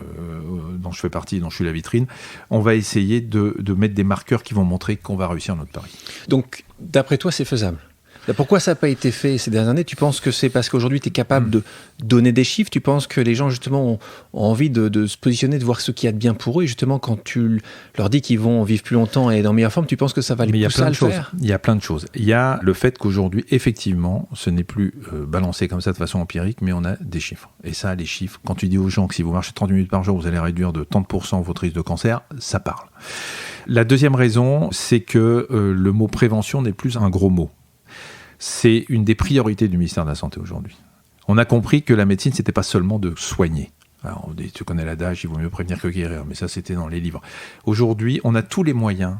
dont je fais partie, dont je suis la vitrine, on va essayer de mettre des marqueurs qui vont montrer qu'on va réussir notre pari. Donc, d'après toi, c'est faisable. Pourquoi ça n'a pas été fait ces dernières années ? Tu penses que c'est parce qu'aujourd'hui, tu es capable de donner des chiffres ? Tu penses que les gens, justement, ont envie de se positionner, de voir ce qu'il y a de bien pour eux ? Et justement, quand tu leur dis qu'ils vont vivre plus longtemps et être en meilleure forme, tu penses que ça va les pousser à le faire ? Il y a plein de choses. Il y a le fait qu'aujourd'hui, effectivement, ce n'est plus balancé comme ça de façon empirique, mais on a des chiffres. Et ça, les chiffres, quand tu dis aux gens que si vous marchez 30 minutes par jour, vous allez réduire de 30% votre risque de cancer, ça parle. La deuxième raison, c'est que le mot prévention n'est plus un gros mot. C'est une des priorités du ministère de la Santé aujourd'hui. On a compris que la médecine, c'était pas seulement de soigner. Alors, tu connais l'adage, il vaut mieux prévenir que guérir, mais ça, c'était dans les livres. Aujourd'hui, on a tous les moyens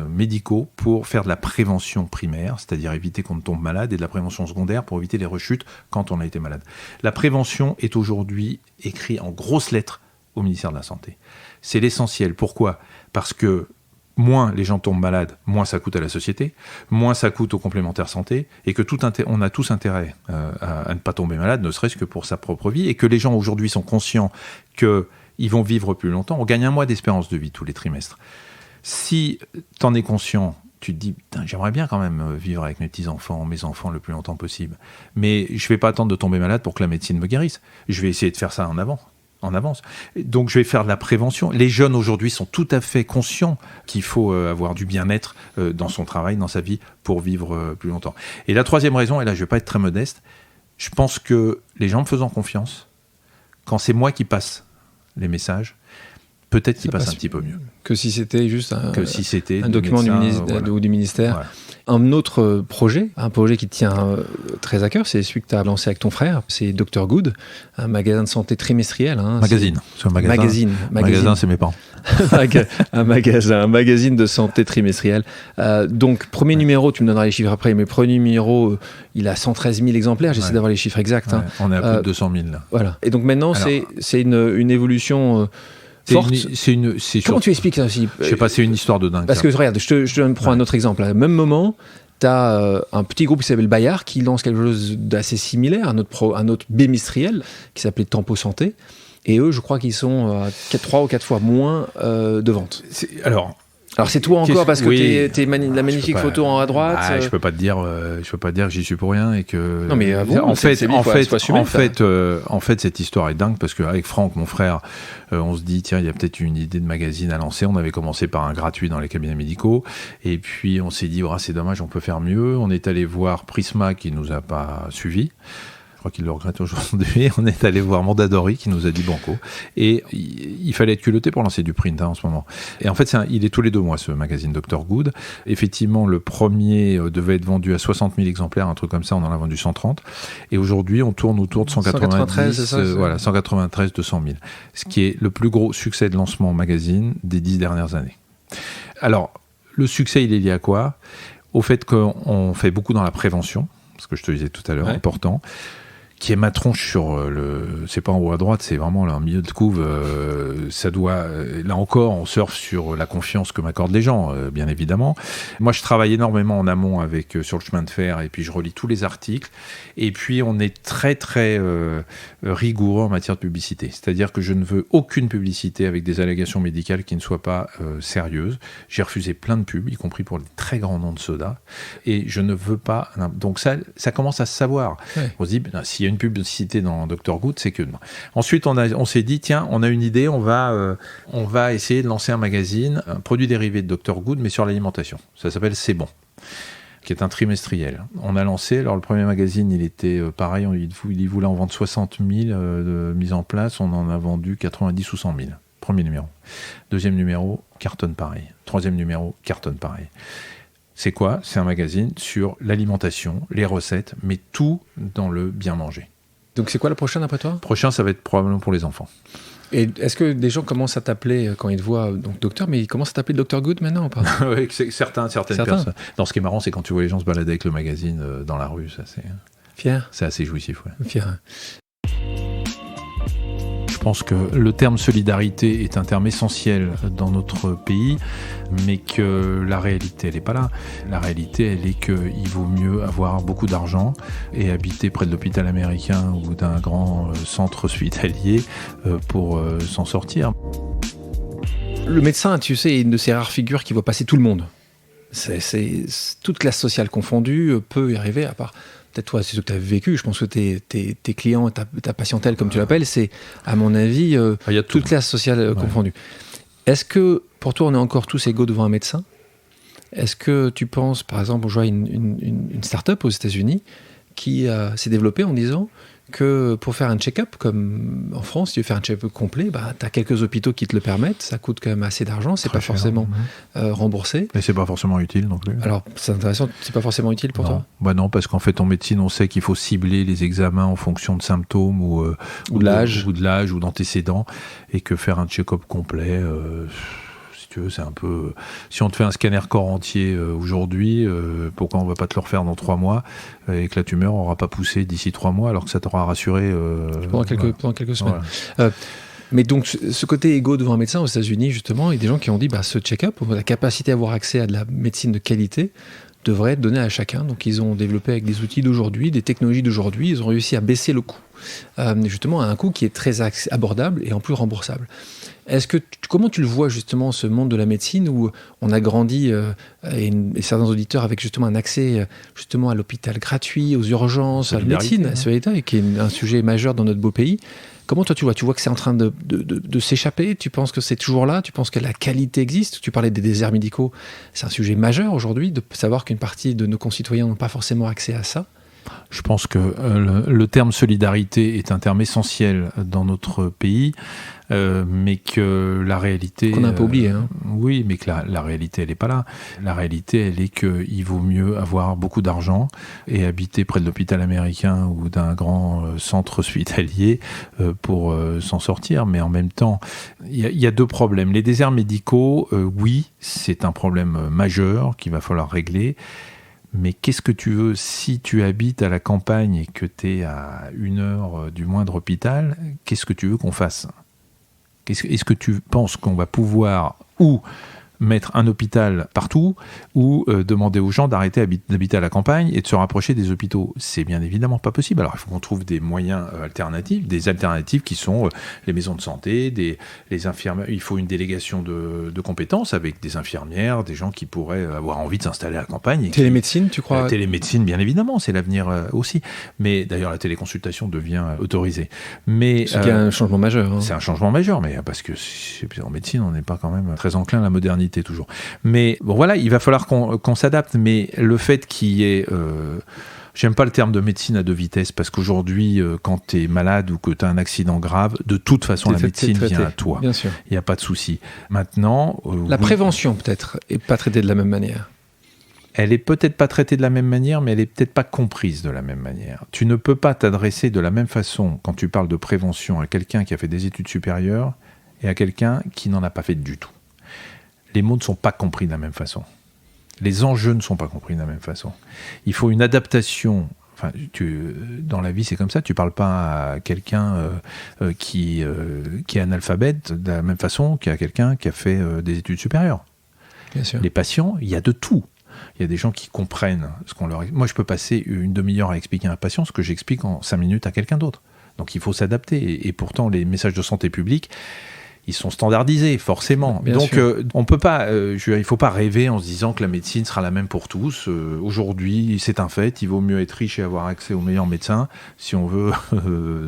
médicaux pour faire de la prévention primaire, c'est-à-dire éviter qu'on ne tombe malade, et de la prévention secondaire pour éviter les rechutes quand on a été malade. La prévention est aujourd'hui écrite en grosses lettres au ministère de la Santé. C'est l'essentiel. Pourquoi ? Parce que moins les gens tombent malades, moins ça coûte à la société, moins ça coûte aux complémentaires santé, et que on a tous intérêt à ne pas tomber malade, ne serait-ce que pour sa propre vie, et que les gens aujourd'hui sont conscients qu'ils vont vivre plus longtemps. On gagne 1 mois d'espérance de vie tous les trimestres. Si tu en es conscient, tu te dis, j'aimerais bien quand même vivre avec mes petits-enfants, mes enfants le plus longtemps possible, mais je ne vais pas attendre de tomber malade pour que la médecine me guérisse. Je vais essayer de faire ça en avance. Donc je vais faire de la prévention. Les jeunes aujourd'hui sont tout à fait conscients qu'il faut avoir du bien-être dans son travail, dans sa vie, pour vivre plus longtemps. Et la troisième raison, et là je ne vais pas être très modeste, je pense que les gens me faisant confiance, quand c'est moi qui passe les messages, peut-être qu'il passe un petit peu mieux. Que si c'était juste un document du ministère. Voilà. Un autre projet, qui te tient très à cœur, c'est celui que tu as lancé avec ton frère, c'est Dr Good, un magasin de santé trimestriel. Magazine. C'est un magazine. Magasin, c'est mes parents. un magazine de santé trimestriel. Donc, premier numéro, tu me donneras les chiffres après, mais premier numéro, il a 113 000 exemplaires, j'essaie d'avoir les chiffres exacts. Ouais, on est à plus de 200 000 là. Voilà. Et donc maintenant, c'est une évolution... forte. Comment tu expliques ça aussi ? Je sais pas, c'est une histoire de dingue. Parce que regarde, je te prends un autre exemple. Au même moment, tu as un petit groupe qui s'appelle Bayard qui lance quelque chose d'assez similaire, un autre bémistriel qui s'appelait Tempo Santé. Et eux, je crois qu'ils sont à 3 ou 4 fois moins de ventes. Alors c'est toi encore parce que t'es la magnifique photo à droite. Je peux pas te dire que j'y suis pour rien et que. Non mais en fait, cette histoire est dingue parce qu'avec Franck, mon frère, on se dit tiens, il y a peut-être une idée de magazine à lancer. On avait commencé par un gratuit dans les cabinets médicaux et puis on s'est dit c'est dommage, on peut faire mieux. On est allé voir Prisma qui nous a pas suivis. Je crois qu'il le regrette aujourd'hui. On est allé voir Mondadori qui nous a dit banco. Et il fallait être culotté pour lancer du print en ce moment. Et en fait, il est tous les 2 mois, ce magazine Dr Good. Effectivement, le premier devait être vendu à 60 000 exemplaires, un truc comme ça. On en a vendu 130. Et aujourd'hui, on tourne autour de 193, 193, 200 000. Ce qui est le plus gros succès de lancement magazine des 10 dernières années. Alors, le succès, il est lié à quoi ? Au fait qu'on fait beaucoup dans la prévention, ce que je te disais tout à l'heure, important. Qui est ma tronche sur c'est pas en haut à droite, c'est vraiment là, en milieu de couve. Ça doit, là encore, on surfe sur la confiance que m'accordent les gens, bien évidemment. Moi, je travaille énormément en amont sur le chemin de fer, et puis je relis tous les articles. Et puis, on est très, très rigoureux en matière de publicité. C'est-à-dire que je ne veux aucune publicité avec des allégations médicales qui ne soient pas sérieuses. J'ai refusé plein de pubs, y compris pour les très grands noms de soda. Et je ne veux pas... Donc ça commence à se savoir. Ouais. On se dit, s'il y a une publicité dans Dr Good, c'est que non. Ensuite, on s'est dit, tiens, on a une idée, on va essayer de lancer un magazine, un produit dérivé de Dr Good, mais sur l'alimentation. Ça s'appelle C'est Bon, qui est un trimestriel. On a lancé, alors le premier magazine, il était pareil, il voulait en vendre 60 000 de mise en place, on en a vendu 90 ou 100 000. Premier numéro. Deuxième numéro, cartonne pareil. Troisième numéro, cartonne pareil. C'est quoi ? C'est un magazine sur l'alimentation, les recettes, mais tout dans le bien manger. Donc c'est quoi le prochain après toi ? Le prochain, ça va être probablement pour les enfants. Et est-ce que des gens commencent à t'appeler quand ils te voient, donc docteur, mais ils commencent à t'appeler Dr Good maintenant ou pas ? Oui, certaines personnes. Non, ce qui est marrant, c'est quand tu vois les gens se balader avec le magazine dans la rue, ça c'est... Fier ? C'est assez jouissif, ouais. Fier. Je pense que le terme solidarité est un terme essentiel dans notre pays, mais que la réalité, elle n'est pas là. La réalité, elle est qu'il vaut mieux avoir beaucoup d'argent et habiter près de l'hôpital américain ou d'un grand centre hospitalier pour s'en sortir. Le médecin, tu sais, est une de ces rares figures qui voit passer tout le monde. C'est toute classe sociale confondue peut y arriver, à part... Peut-être toi, c'est ce que tu as vécu. Je pense que tes clients, ta patientèle, comme tu l'appelles, c'est, à mon avis, toute classe sociale confondue. Est-ce que, pour toi, on est encore tous égaux devant un médecin ? Est-ce que tu penses, par exemple, je vois une start-up aux États-Unis qui s'est développée en disant que pour faire un check-up, comme en France, si tu veux faire un check-up complet, tu as quelques hôpitaux qui te le permettent, ça coûte quand même assez d'argent, c'est pas forcément remboursé. Mais c'est pas forcément utile non plus. Alors, c'est intéressant, c'est pas forcément utile pour toi ? Non, parce qu'en fait, en médecine, on sait qu'il faut cibler les examens en fonction de symptômes ou de l'âge ou d'antécédents, et que faire un check-up complet... c'est un peu... Si on te fait un scanner corps entier aujourd'hui, pourquoi on ne va pas te le refaire dans 3 mois et que la tumeur n'aura pas poussé d'ici 3 mois alors que ça t'aura rassuré pendant quelques semaines. Voilà. Mais donc, ce côté égaux devant un médecin aux États-Unis, justement, il y a des gens qui ont dit ce check-up, la capacité à avoir accès à de la médecine de qualité, devrait être donnée à chacun. Donc, ils ont développé avec des outils d'aujourd'hui, des technologies d'aujourd'hui, ils ont réussi à baisser le coût. Justement, à un coût qui est très abordable et en plus remboursable. Comment tu le vois justement, ce monde de la médecine où on a grandi, et certains auditeurs, avec justement un accès justement à l'hôpital gratuit, aux urgences, à la médecine, à solidarité, et qui est un sujet majeur dans notre beau pays. Comment toi tu vois ? Tu vois que c'est en train de s'échapper ? Tu penses que c'est toujours là ? Tu penses que la qualité existe ? Tu parlais des déserts médicaux, c'est un sujet majeur aujourd'hui, de savoir qu'une partie de nos concitoyens n'ont pas forcément accès à ça. Je pense que le terme solidarité est un terme essentiel dans notre pays, mais que la réalité... Qu'on a un peu oublié. Oui, mais que la réalité, elle n'est pas là. La réalité, elle est qu'il vaut mieux avoir beaucoup d'argent et habiter près de l'hôpital américain ou d'un grand centre hospitalier pour s'en sortir. Mais en même temps, il y a deux problèmes. Les déserts médicaux, oui, c'est un problème majeur qu'il va falloir régler. Mais qu'est-ce que tu veux si tu habites à la campagne et que tu es à 1 heure du moindre hôpital? Qu'est-ce que tu veux qu'on fasse? Est-ce que tu penses qu'on va pouvoir ou mettre un hôpital partout ou demander aux gens d'arrêter d'habiter à la campagne et de se rapprocher des hôpitaux? C'est bien évidemment pas possible. Alors il faut qu'on trouve des moyens alternatifs, des alternatives qui sont les maisons de santé, les infirmières. Il faut une délégation de compétences avec des infirmières, des gens qui pourraient avoir envie de s'installer à la campagne. Télémédecine, tu crois? Télémédecine, bien évidemment, c'est l'avenir aussi. Mais d'ailleurs, la téléconsultation devient autorisée. Mais c'est un changement majeur. C'est un changement majeur, mais parce que en médecine, on n'est pas quand même très enclin à la modernité toujours. Mais bon, voilà, il va falloir qu'on s'adapte. Mais le fait qu'il y ait... j'aime pas le terme de médecine à deux vitesses, parce qu'aujourd'hui, quand tu es malade ou que tu as un accident grave, de toute façon, la médecine vient à toi. Bien sûr. Il n'y a pas de souci. Maintenant... la prévention, peut-être, n'est pas traitée de la même manière. Elle est peut-être pas traitée de la même manière, mais elle est peut-être pas comprise de la même manière. Tu ne peux pas t'adresser de la même façon, quand tu parles de prévention, à quelqu'un qui a fait des études supérieures et à quelqu'un qui n'en a pas fait du tout. Les mots ne sont pas compris de la même façon. Les enjeux ne sont pas compris de la même façon. Il faut une adaptation. Enfin, dans la vie, c'est comme ça. Tu ne parles pas à quelqu'un qui est analphabète de la même façon qu'à quelqu'un qui a fait des études supérieures. Bien sûr. Les patients, il y a de tout. Il y a des gens qui comprennent ce qu'on leur... Moi, je peux passer 1 demi-heure à expliquer à un patient ce que j'explique en 5 minutes à quelqu'un d'autre. Donc, il faut s'adapter. Et pourtant, les messages de santé publique, ils sont standardisés, forcément. Bien donc, sûr. on peut pas, il ne faut pas rêver en se disant que la médecine sera la même pour tous. Aujourd'hui, c'est un fait. Il vaut mieux être riche et avoir accès aux meilleurs médecins si on veut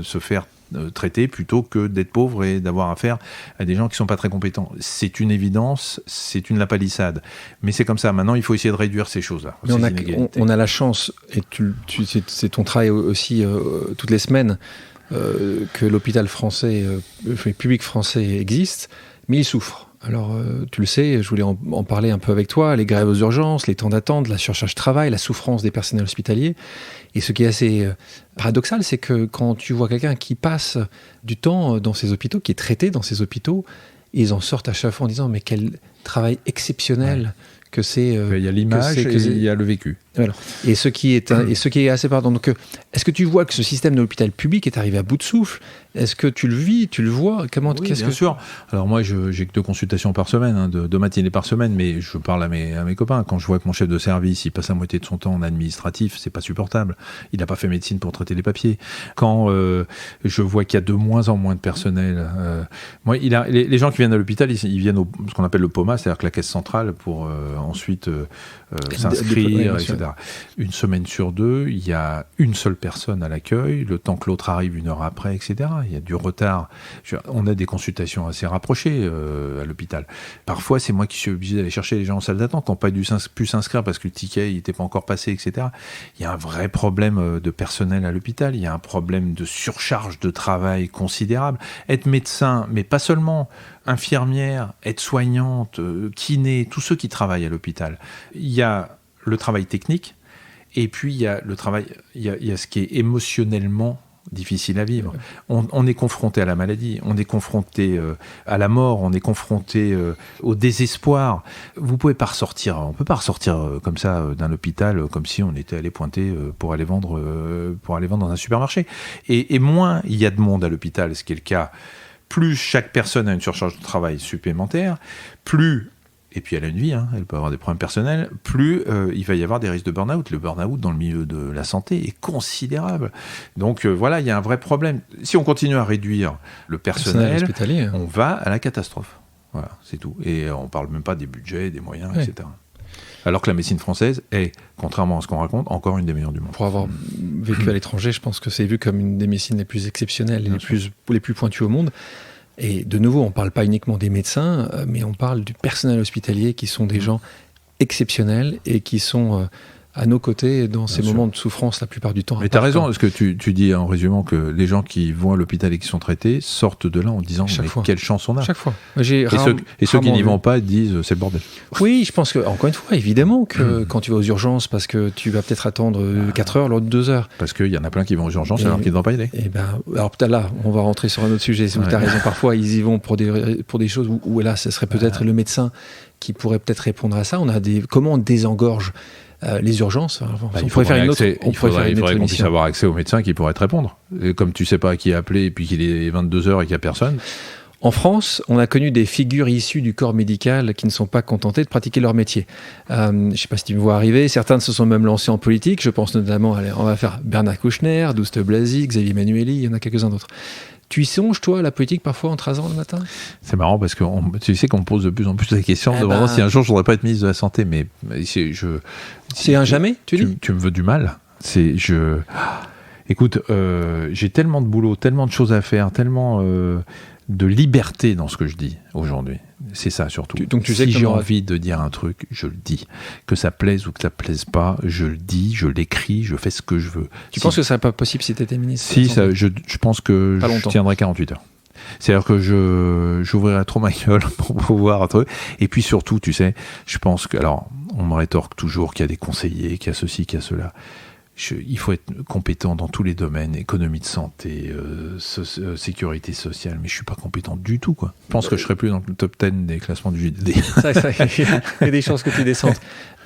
se faire traiter plutôt que d'être pauvre et d'avoir affaire à des gens qui ne sont pas très compétents. C'est une évidence, c'est une lapalissade. Mais c'est comme ça. Maintenant, il faut essayer de réduire ces choses-là. Mais on a la chance, et c'est ton travail aussi toutes les semaines, que l'hôpital français, public français existe, mais il souffre. Alors, tu le sais, je voulais en parler un peu avec toi, les grèves aux urgences, les temps d'attente, la surcharge de travail, la souffrance des personnels hospitaliers. Et ce qui est assez paradoxal, c'est que quand tu vois quelqu'un qui passe du temps dans ces hôpitaux, qui est traité dans ces hôpitaux, ils en sortent à chaque fois en disant « mais quel travail exceptionnel !» que c'est... il y a l'image et il y a le vécu. Voilà. Et ce qui est assez pardon. Donc, est-ce que tu vois que ce système de l'hôpital public est arrivé à bout de souffle? Est-ce que tu le vis, tu le vois? Comment? Oui, bien sûr. Alors moi, j'ai que 2 consultations par semaine, 2 matinées par semaine, mais je parle à mes copains. Quand je vois que mon chef de service, il passe la moitié de son temps en administratif, c'est pas supportable. Il n'a pas fait médecine pour traiter les papiers. Quand je vois qu'il y a de moins en moins de personnel, moi, les gens qui viennent à l'hôpital, ils viennent ce qu'on appelle le POMA, c'est-à-dire que la caisse centrale, pour ensuite s'inscrire, etc. Une semaine sur 2, il y a une seule personne à l'accueil, le temps que l'autre arrive 1 heure après, etc. Il y a du retard. On a des consultations assez rapprochées à l'hôpital. Parfois, c'est moi qui suis obligé d'aller chercher les gens en salle d'attente qui n'ont pas pu s'inscrire parce que le ticket n'était pas encore passé, etc. Il y a un vrai problème de personnel à l'hôpital. Il y a un problème de surcharge de travail considérable. Être médecin, mais pas seulement, infirmière, aide-soignante, kiné, tous ceux qui travaillent à l'hôpital. Il y a le travail technique, et puis il y a le travail, il y a ce qui est émotionnellement difficile à vivre. On est confronté à la maladie, on est confronté à la mort, on est confronté au désespoir. Vous pouvez pas ressortir, on peut pas ressortir comme ça d'un hôpital comme si on était allé pointer pour aller vendre dans un supermarché. Et moins il y a de monde à l'hôpital, ce qui est le cas, plus chaque personne a une surcharge de travail supplémentaire, plus... Et puis elle a une vie, elle peut avoir des problèmes personnels, plus il va y avoir des risques de burn-out. Le burn-out dans le milieu de la santé est considérable. Donc voilà, il y a un vrai problème. Si on continue à réduire le personnel on va à la catastrophe. Voilà, c'est tout. Et on ne parle même pas des budgets, des moyens, etc. Alors que la médecine française est, contrairement à ce qu'on raconte, encore une des meilleures du monde. Pour avoir vécu à l'étranger, je pense que c'est vu comme une des médecines les plus exceptionnelles, les plus pointues au monde. Et de nouveau, on ne parle pas uniquement des médecins, mais on parle du personnel hospitalier qui sont des gens exceptionnels et qui sont à nos côtés dans ces moments de souffrance la plupart du temps. Mais tu as raison, parce que tu dis en résumant que les gens qui vont à l'hôpital et qui sont traités sortent de là en disant mais quelle chance on a. Chaque fois. Ceux qui n'y vont pas disent c'est le bordel. Oui, je pense que, encore une fois, évidemment que quand tu vas aux urgences, parce que tu vas peut-être attendre 4 heures, l'autre 2 heures. Parce qu'il y en a plein qui vont aux urgences alors qu'ils ne doivent pas y aller. Et alors peut-être là, on va rentrer sur un autre sujet. Tu as raison, parfois ils y vont pour des choses où là, ce serait peut-être le médecin qui pourrait peut-être répondre à ça. Comment on désengorge les urgences. Il faudrait qu'on puisse avoir accès aux médecins qui pourraient te répondre. Et comme tu ne sais pas à qui appeler et puis qu'il est 22h et qu'il n'y a personne. En France, on a connu des figures issues du corps médical qui ne sont pas contentées de pratiquer leur métier. Je ne sais pas si tu me vois arriver, certains se sont même lancés en politique. Je pense notamment, on va faire Bernard Kouchner, Douste Blazy, Xavier Manueli, il y en a quelques-uns d'autres. Tu y songes, toi, à la politique, parfois, en te rasant le matin ? C'est marrant parce que tu sais qu'on me pose de plus en plus la question de vraiment si un jour je ne voudrais pas être ministre de la Santé, mais c'est un jamais, tu dis ? Tu me veux du mal. Écoute, j'ai tellement de boulot, tellement de choses à faire, tellement de liberté dans ce que je dis aujourd'hui. C'est ça surtout. Donc tu sais si que j'ai envie de dire un truc, je le dis. Que ça plaise ou que ça plaise pas, je le dis, je l'écris, je fais ce que je veux. Tu penses que ça serait pas possible si tu étais ministre ? Si, je pense que je tiendrai 48 heures. C'est-à-dire que j'ouvrirai trop ma gueule pour pouvoir un truc. Et puis surtout, tu sais, je pense que... Alors, on me rétorque toujours qu'il y a des conseillers, qu'il y a ceci, qu'il y a cela. Il faut être compétent dans tous les domaines, économie de santé, sécurité sociale, mais je ne suis pas compétent du tout, quoi. Je pense que je ne serai plus dans le top 10 des classements du JDD. Il y a des chances que tu descendes.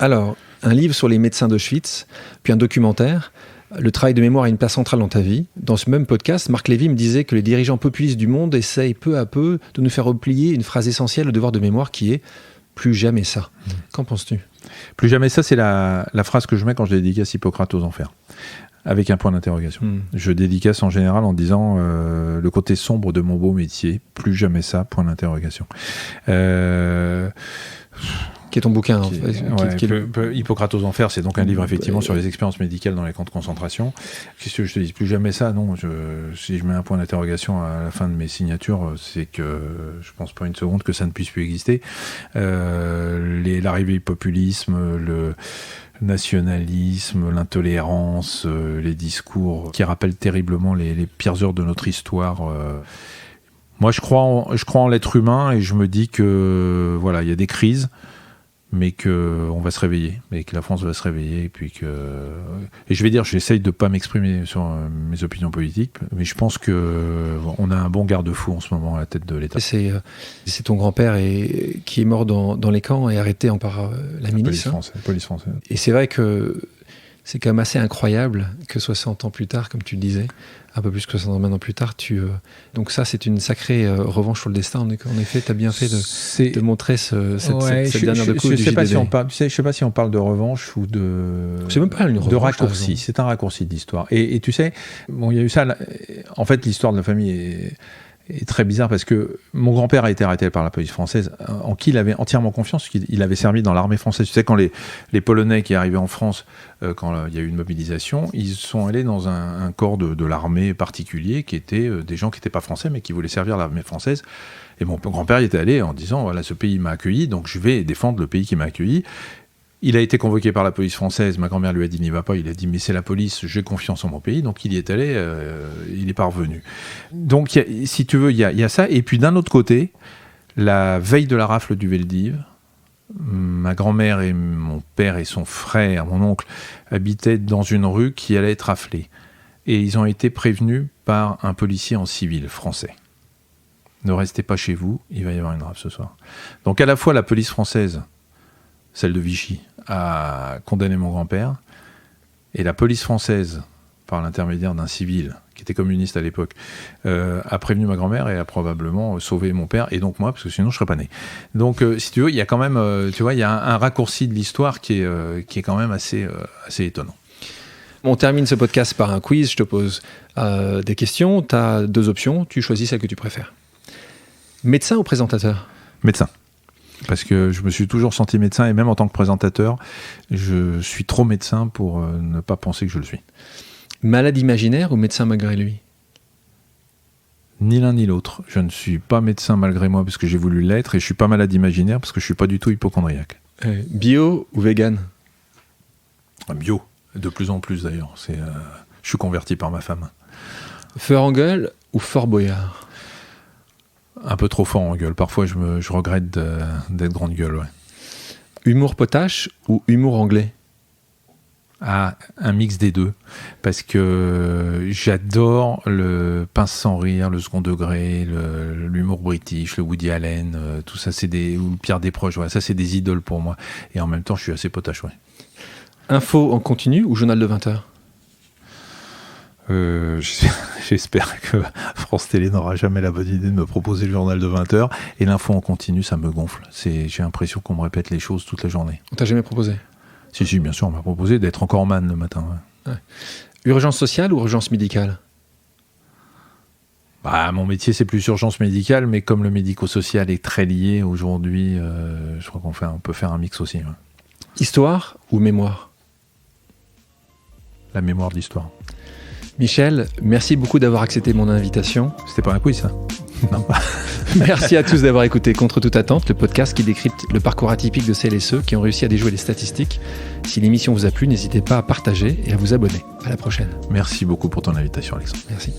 Alors, un livre sur les médecins d'Auschwitz, puis un documentaire. Le travail de mémoire a une place centrale dans ta vie. Dans ce même podcast, Marc Lévy me disait que les dirigeants populistes du monde essayent peu à peu de nous faire replier une phrase essentielle au devoir de mémoire qui est « plus jamais ça ». Qu'en penses-tu ? Plus jamais ça, c'est la phrase que je mets quand je dédicace Hippocrate aux enfers, avec un point d'interrogation. Je dédicace en général en disant le côté sombre de mon beau métier, plus jamais ça, point d'interrogation. Qui est ton bouquin Hippocrate aux enfers, c'est donc un livre effectivement sur les expériences médicales dans les camps de concentration. Qu'est-ce que je te dis ? Plus jamais ça, non. Si je mets un point d'interrogation à la fin de mes signatures, c'est que je pense pas une seconde que ça ne puisse plus exister. L'arrivée du populisme, le nationalisme, l'intolérance, les discours qui rappellent terriblement les pires heures de notre histoire. Moi, je crois en l'être humain et je me dis que voilà, il y a des crises, mais qu'on va se réveiller, et que la France va se réveiller, et je vais dire, j'essaye de ne pas m'exprimer sur mes opinions politiques, mais je pense qu'on a un bon garde-fou en ce moment à la tête de l'État. C'est ton grand-père qui est mort dans les camps et arrêté par la milice. La police française. Et c'est vrai que c'est quand même assez incroyable que 60 ans plus tard, comme tu le disais, un peu plus que 60 ans maintenant plus tard, donc ça c'est une sacrée revanche sur le destin. En effet, tu as bien fait de montrer cette dernière de coup du JDD. Je ne sais pas si on parle de revanche ou c'est même pas une revanche, de raccourci. C'est un raccourci d'histoire. Et tu sais, il y a eu ça. En fait, l'histoire de la famille est très bizarre parce que mon grand-père a été arrêté par la police française en qui il avait entièrement confiance, qu'il avait servi dans l'armée française. Tu sais, quand les Polonais qui arrivaient en France, quand il y a eu une mobilisation, ils sont allés dans un corps de l'armée particulier qui était des gens qui n'étaient pas français mais qui voulaient servir l'armée française. Et mon grand-père y était allé en disant voilà, ce pays m'a accueilli, donc je vais défendre le pays qui m'a accueilli. Il a été convoqué par la police française, ma grand-mère lui a dit n'y va pas, il a dit mais c'est la police, j'ai confiance en mon pays, donc il y est allé, il est parvenu. Donc si tu veux, il y a ça, et puis d'un autre côté, la veille de la rafle du Veldiv, ma grand-mère et mon père et son frère, mon oncle, habitaient dans une rue qui allait être raflée. Et ils ont été prévenus par un policier en civil français. Ne restez pas chez vous, il va y avoir une rafle ce soir. Donc à la fois la police française, celle de Vichy, a condamné mon grand-père, et la police française, par l'intermédiaire d'un civil qui était communiste à l'époque, a prévenu ma grand-mère et a probablement sauvé mon père, et donc moi, parce que sinon je ne serais pas né. Donc si tu veux, il y a quand même, il y a un raccourci de l'histoire qui est quand même assez étonnant. On termine ce podcast par un quiz, je te pose des questions, tu as 2 options, tu choisis celle que tu préfères. Médecin ou présentateur ? Médecin. Parce que je me suis toujours senti médecin, et même en tant que présentateur, je suis trop médecin pour ne pas penser que je le suis. Malade imaginaire ou médecin malgré lui ? Ni l'un ni l'autre. Je ne suis pas médecin malgré moi parce que j'ai voulu l'être, et je ne suis pas malade imaginaire parce que je ne suis pas du tout hypocondriaque. Bio ou vegan ? Bio, de plus en plus d'ailleurs. Je suis converti par ma femme. Fort en gueule ou Fort Boyard? Un peu trop fort en gueule. Parfois, je regrette d'être grande gueule. Ouais. Humour potache ou humour anglais? Ah, un mix des deux. Parce que j'adore le pince sans rire, le second degré, l'humour british, le Woody Allen, tout ça, ou Pierre Desproges. Ouais, ça, c'est des idoles pour moi. Et en même temps, je suis assez potache. Ouais. Info en continu ou journal de 20h? J'espère que France Télé n'aura jamais la bonne idée de me proposer le journal de 20h. Et l'info en continu, ça me gonfle. J'ai l'impression qu'on me répète les choses toute la journée. On t'a jamais proposé? Si, bien sûr, on m'a proposé d'être encore man le matin. Ouais. Ouais. Urgence sociale ou urgence médicale? Mon métier, c'est plus urgence médicale, mais comme le médico-social est très lié aujourd'hui, je crois on peut faire un mix aussi. Ouais. Histoire ou mémoire? La mémoire de l'histoire. Michel, merci beaucoup d'avoir accepté mon invitation. C'était pas un quiz, ça? Non. Merci à tous d'avoir écouté Contre toute attente, le podcast qui décrypte le parcours atypique de celles et ceux qui ont réussi à déjouer les statistiques. Si l'émission vous a plu, n'hésitez pas à partager et à vous abonner. À la prochaine. Merci beaucoup pour ton invitation, Alexandre. Merci.